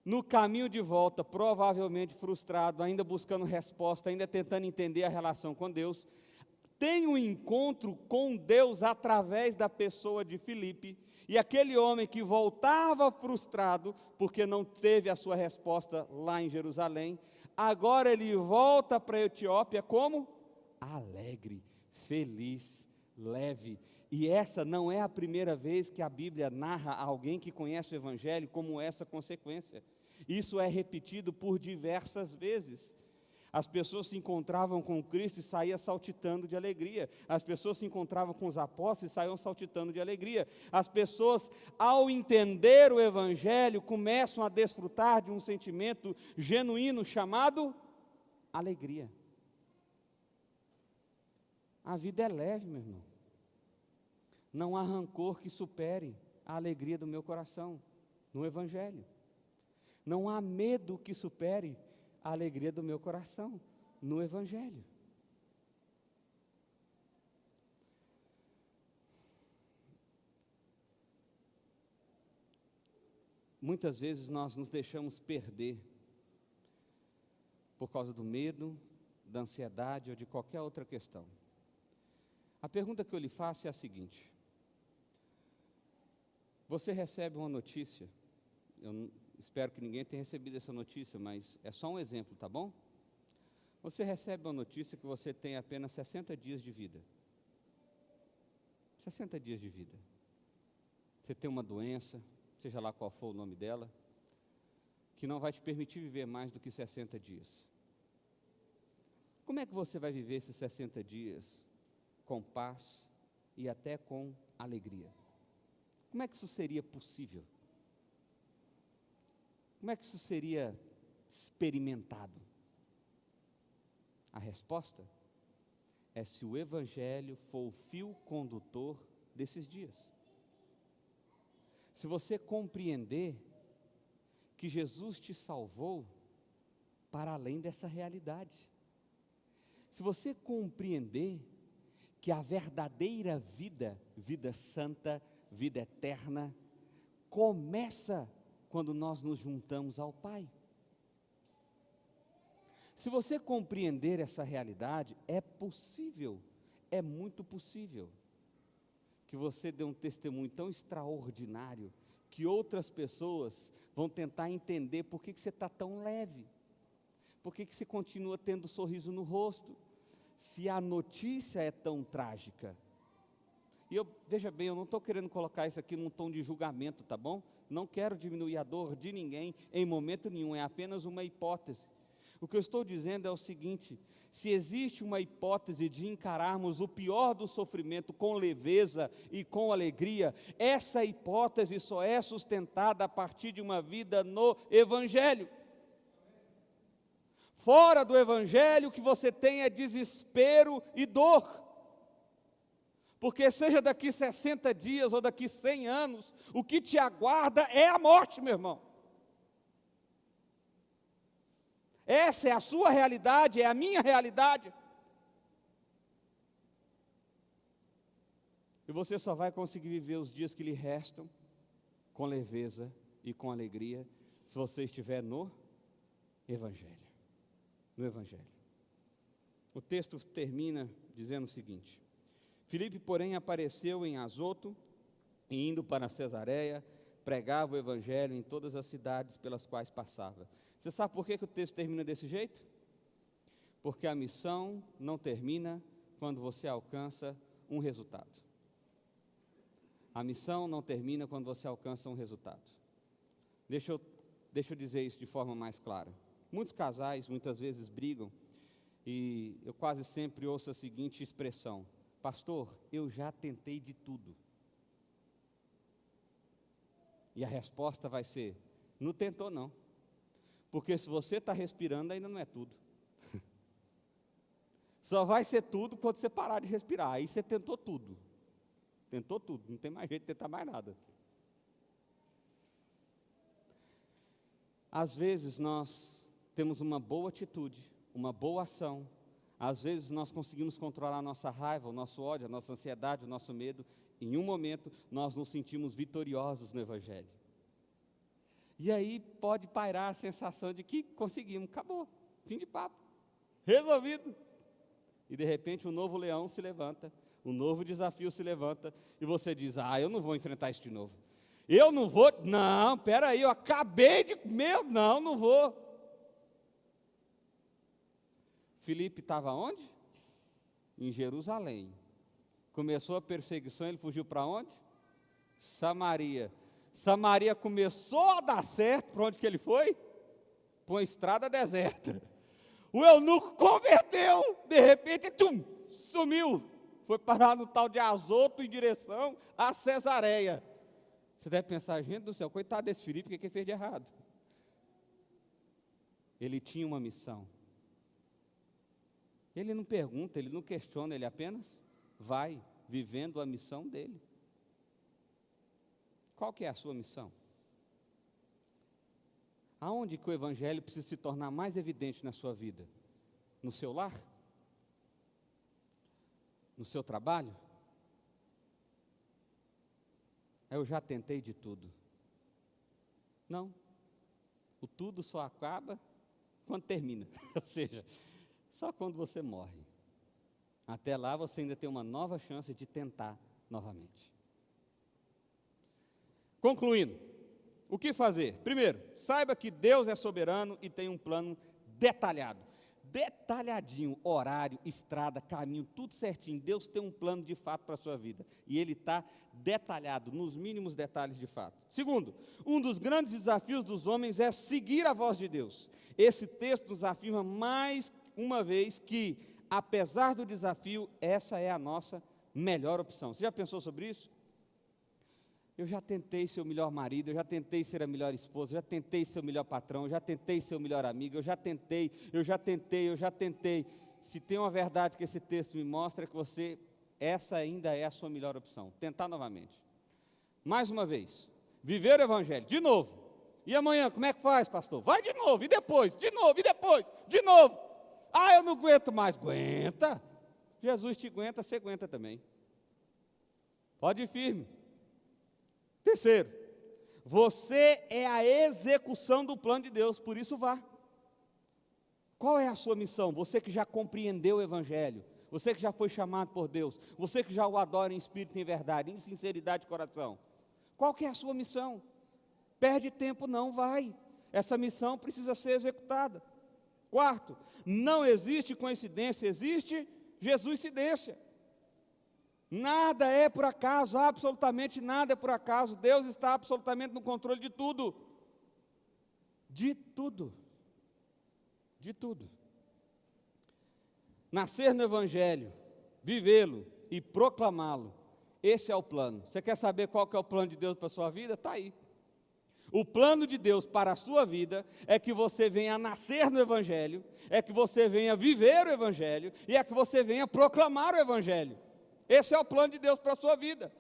No caminho de volta, provavelmente frustrado, ainda buscando resposta, ainda tentando entender a relação com Deus, tem um encontro com Deus através da pessoa de Filipe, e aquele homem que voltava frustrado, porque não teve a sua resposta lá em Jerusalém, agora ele volta para a Etiópia como? Alegre, feliz, leve. E essa não é a primeira vez que a Bíblia narra alguém que conhece o Evangelho como essa consequência. Isso é repetido por diversas vezes. As pessoas se encontravam com Cristo e saíam saltitando de alegria. As pessoas se encontravam com os apóstolos e saíam saltitando de alegria. As pessoas, ao entender o Evangelho, começam a desfrutar de um sentimento genuíno chamado alegria. A vida é leve, meu irmão. Não há rancor que supere a alegria do meu coração no Evangelho. Não há medo que supere a alegria do meu coração no Evangelho. Muitas vezes nós nos deixamos perder por causa do medo, da ansiedade ou de qualquer outra questão. A pergunta que eu lhe faço é a seguinte: você recebe uma notícia, espero que ninguém tenha recebido essa notícia, mas é só um exemplo, tá bom? Você recebe uma notícia que você tem apenas 60 dias de vida. 60 dias de vida. Você tem uma doença, seja lá qual for o nome dela, que não vai te permitir viver mais do que 60 dias. Como é que você vai viver esses 60 dias com paz e até com alegria? Como é que isso seria possível? Como é que isso seria experimentado? A resposta é se o Evangelho for o fio condutor desses dias. Se você compreender que Jesus te salvou para além dessa realidade. Se você compreender que a verdadeira vida, vida santa, vida eterna, começa quando nós nos juntamos ao Pai. Se você compreender essa realidade, é possível, é muito possível, que você dê um testemunho tão extraordinário, que outras pessoas vão tentar entender por que você está tão leve, por que você continua tendo sorriso no rosto, se a notícia é tão trágica. E veja bem, eu não estou querendo colocar isso aqui num tom de julgamento, tá bom? Não quero diminuir a dor de ninguém em momento nenhum, é apenas uma hipótese. O que eu estou dizendo é o seguinte: se existe uma hipótese de encararmos o pior do sofrimento com leveza e com alegria, essa hipótese só é sustentada a partir de uma vida no Evangelho. Fora do Evangelho, o que você tem é desespero e dor. Porque seja daqui 60 dias ou daqui 100 anos, o que te aguarda é a morte, meu irmão. Essa é a sua realidade, é a minha realidade. E você só vai conseguir viver os dias que lhe restam com leveza e com alegria, se você estiver no Evangelho. No Evangelho. O texto termina dizendo o seguinte: Filipe, porém, apareceu em Azoto, e indo para Cesareia, pregava o Evangelho em todas as cidades pelas quais passava. Você sabe por que o texto termina desse jeito? Porque a missão não termina quando você alcança um resultado. A missão não termina quando você alcança um resultado. Deixa eu dizer isso de forma mais clara. Muitos casais, muitas vezes, brigam, e eu quase sempre ouço a seguinte expressão: pastor, eu já tentei de tudo. E a resposta vai ser: não tentou não. Porque se você está respirando, ainda não é tudo. Só vai ser tudo quando você parar de respirar. Aí você tentou tudo. Tentou tudo, não tem mais jeito de tentar mais nada. Às vezes nós temos uma boa atitude, uma boa ação. Às vezes nós conseguimos controlar a nossa raiva, o nosso ódio, a nossa ansiedade, o nosso medo. Em um momento nós nos sentimos vitoriosos no Evangelho. E aí pode pairar a sensação de que conseguimos, acabou, fim de papo, resolvido. E de repente um novo leão se levanta, um novo desafio se levanta, e você diz: eu não vou enfrentar isso de novo. Eu não vou, não, peraí, eu acabei de, não vou. Filipe estava onde? Em Jerusalém. Começou a perseguição, ele fugiu para onde? Samaria. Samaria começou a dar certo, para onde que ele foi? Para uma estrada deserta. O eunuco converteu, de repente, sumiu. Foi parar no tal de Azoto em direção a Cesareia. Você deve pensar: gente do céu, coitado desse Filipe, o que ele fez de errado? Ele tinha uma missão. Ele não pergunta, ele não questiona, ele apenas vai vivendo a missão dele. Qual que é a sua missão? Aonde que o Evangelho precisa se tornar mais evidente na sua vida? No seu lar? No seu trabalho? Eu já tentei de tudo. Não. O tudo só acaba quando termina. Ou seja, só quando você morre. Até lá você ainda tem uma nova chance de tentar novamente. Concluindo, o que fazer? Primeiro, saiba que Deus é soberano e tem um plano detalhado. Detalhadinho, horário, estrada, caminho, tudo certinho. Deus tem um plano de fato para a sua vida. E Ele está detalhado, nos mínimos detalhes de fato. Segundo, um dos grandes desafios dos homens é seguir a voz de Deus. Esse texto nos afirma mais uma vez que, apesar do desafio, essa é a nossa melhor opção. Você já pensou sobre isso? Eu já tentei ser o melhor marido, eu já tentei ser a melhor esposa, eu já tentei ser o melhor patrão, eu já tentei ser o melhor amigo, eu já tentei. Se tem uma verdade que esse texto me mostra, é que essa ainda é a sua melhor opção. Tentar novamente. Mais uma vez. Viver o Evangelho, de novo. E amanhã, como é que faz, pastor? Vai de novo, e depois, de novo, e depois, de novo. Eu não aguento mais. Aguenta. Jesus te aguenta, você aguenta também. Pode ir firme. Terceiro, você é a execução do plano de Deus, por isso vá. Qual é a sua missão? Você que já compreendeu o Evangelho, você que já foi chamado por Deus, você que já o adora em espírito e em verdade, em sinceridade de coração. Qual que é a sua missão? Perde tempo não, vai. Essa missão precisa ser executada. Quarto, não existe coincidência, existe Jesuscidência. Nada é por acaso, absolutamente nada é por acaso. Deus está absolutamente no controle de tudo. De tudo. de tudo. Nascer no Evangelho, vivê-lo e proclamá-lo, esse é o plano. Você quer saber qual que é o plano de Deus para a sua vida? Está aí. O plano de Deus para a sua vida é que você venha nascer no Evangelho, é que você venha viver o Evangelho e é que você venha proclamar o Evangelho. Esse é o plano de Deus para a sua vida.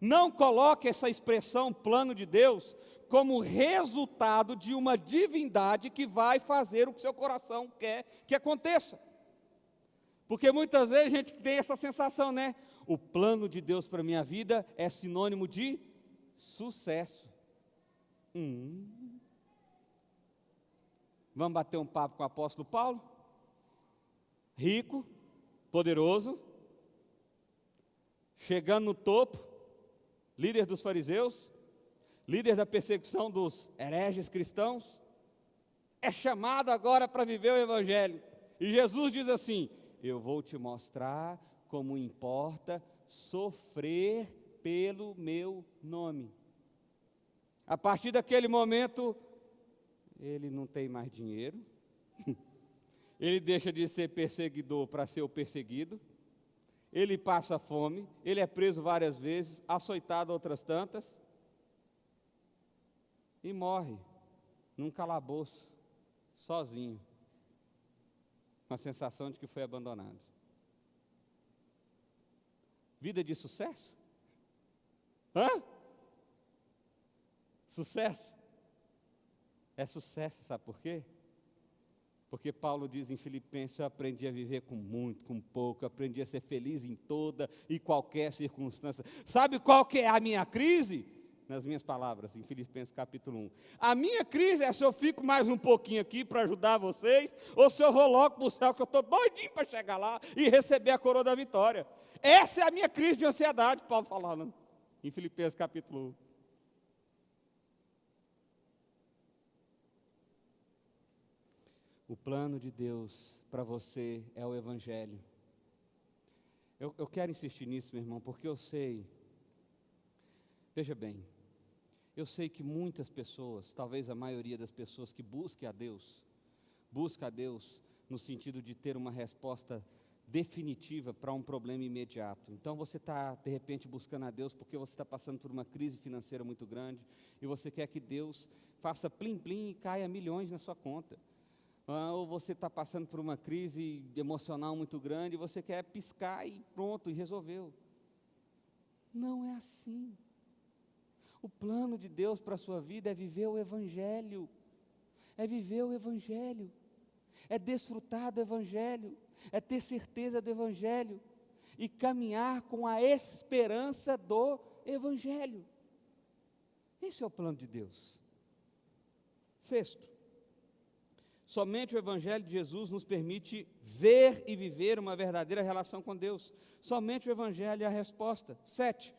Não coloque essa expressão plano de Deus como resultado de uma divindade que vai fazer o que seu coração quer que aconteça. Porque muitas vezes a gente tem essa sensação, né? O plano de Deus para a minha vida é sinônimo de sucesso. Vamos bater um papo com o apóstolo Paulo? Rico, poderoso, chegando no topo, líder dos fariseus, líder da perseguição dos hereges cristãos, é chamado agora para viver o Evangelho. E Jesus diz assim: eu vou te mostrar como importa sofrer pelo meu nome. A partir daquele momento, ele não tem mais dinheiro, ele deixa de ser perseguidor para ser o perseguido, ele passa fome, ele é preso várias vezes, açoitado outras tantas, e morre num calabouço, sozinho, com a sensação de que foi abandonado. Vida de sucesso? Sucesso? É sucesso, sabe por quê? Porque Paulo diz em Filipenses: eu aprendi a viver com muito, com pouco, eu aprendi a ser feliz em toda e qualquer circunstância. Sabe qual que é a minha crise? Nas minhas palavras, em Filipenses capítulo 1. A minha crise é se eu fico mais um pouquinho aqui para ajudar vocês, ou se eu vou logo para o céu, que eu estou doidinho para chegar lá e receber a coroa da vitória. Essa é a minha crise de ansiedade, Paulo falando, em Filipenses capítulo 1. O plano de Deus para você é o Evangelho. Eu quero insistir nisso, meu irmão, porque eu sei, veja bem, eu sei que muitas pessoas, talvez a maioria das pessoas que busca a Deus no sentido de ter uma resposta definitiva para um problema imediato. Então você está, de repente, buscando a Deus porque você está passando por uma crise financeira muito grande e você quer que Deus faça plim-plim e caia milhões na sua conta. Ou você está passando por uma crise emocional muito grande e você quer piscar e pronto, e resolveu. Não é assim. O plano de Deus para a sua vida é viver o Evangelho, é viver o Evangelho, é desfrutar do Evangelho, é ter certeza do Evangelho e caminhar com a esperança do Evangelho. Esse é o plano de Deus. Sexto, somente o Evangelho de Jesus nos permite ver e viver uma verdadeira relação com Deus. Somente o Evangelho é a resposta. 7.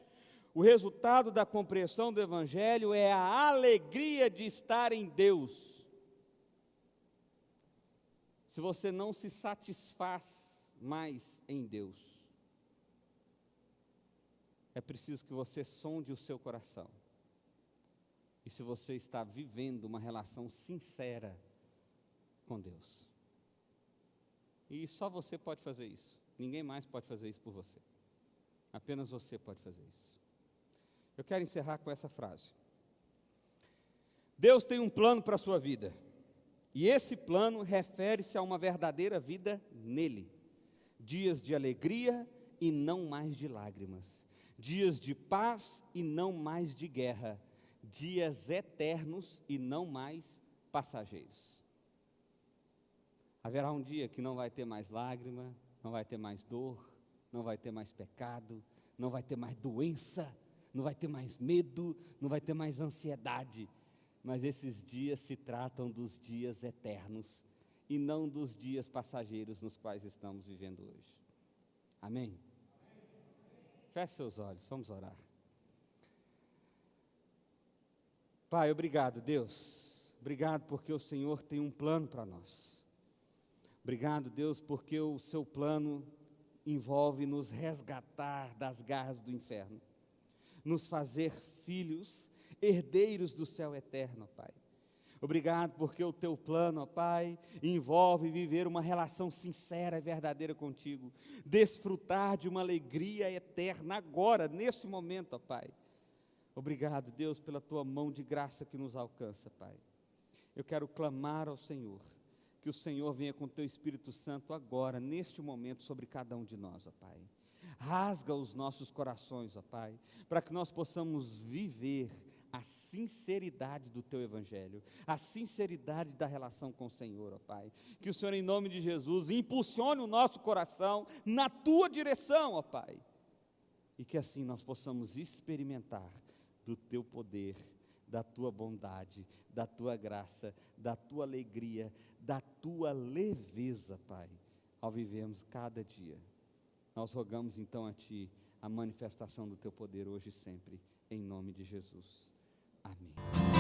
O resultado da compreensão do Evangelho é a alegria de estar em Deus. Se você não se satisfaz mais em Deus, é preciso que você sonde o seu coração. E se você está vivendo uma relação sincera com Deus. E só você pode fazer isso. Ninguém mais pode fazer isso por você. Apenas você pode fazer isso. Eu quero encerrar com essa frase. Deus tem um plano para a sua vida. E esse plano refere-se a uma verdadeira vida nele. Dias de alegria e não mais de lágrimas. Dias de paz e não mais de guerra. Dias eternos e não mais passageiros. Haverá um dia que não vai ter mais lágrima, não vai ter mais dor, não vai ter mais pecado, não vai ter mais doença, não vai ter mais medo, não vai ter mais ansiedade. Mas esses dias se tratam dos dias eternos e não dos dias passageiros nos quais estamos vivendo hoje. Amém? Feche seus olhos, vamos orar. Pai, obrigado, Deus. Obrigado porque o Senhor tem um plano para nós. Obrigado, Deus, porque o seu plano envolve nos resgatar das garras do inferno, nos fazer filhos, herdeiros do céu eterno, Pai. Obrigado porque o teu plano, ó Pai, envolve viver uma relação sincera e verdadeira contigo, desfrutar de uma alegria eterna agora, nesse momento, ó Pai. Obrigado, Deus, pela tua mão de graça que nos alcança, Pai. Eu quero clamar ao Senhor, que o Senhor venha com o teu Espírito Santo agora, neste momento, sobre cada um de nós, ó Pai. Rasga os nossos corações, ó Pai, para que nós possamos viver a sinceridade do teu evangelho, a sinceridade da relação com o Senhor, ó Pai. Que o Senhor, em nome de Jesus, impulsione o nosso coração na tua direção, ó Pai. E que assim nós possamos experimentar do teu poder, da tua bondade, da tua graça, da tua alegria, da tua leveza, Pai, ao vivermos cada dia. Nós rogamos então a Ti a manifestação do Teu poder hoje e sempre, em nome de Jesus. Amém.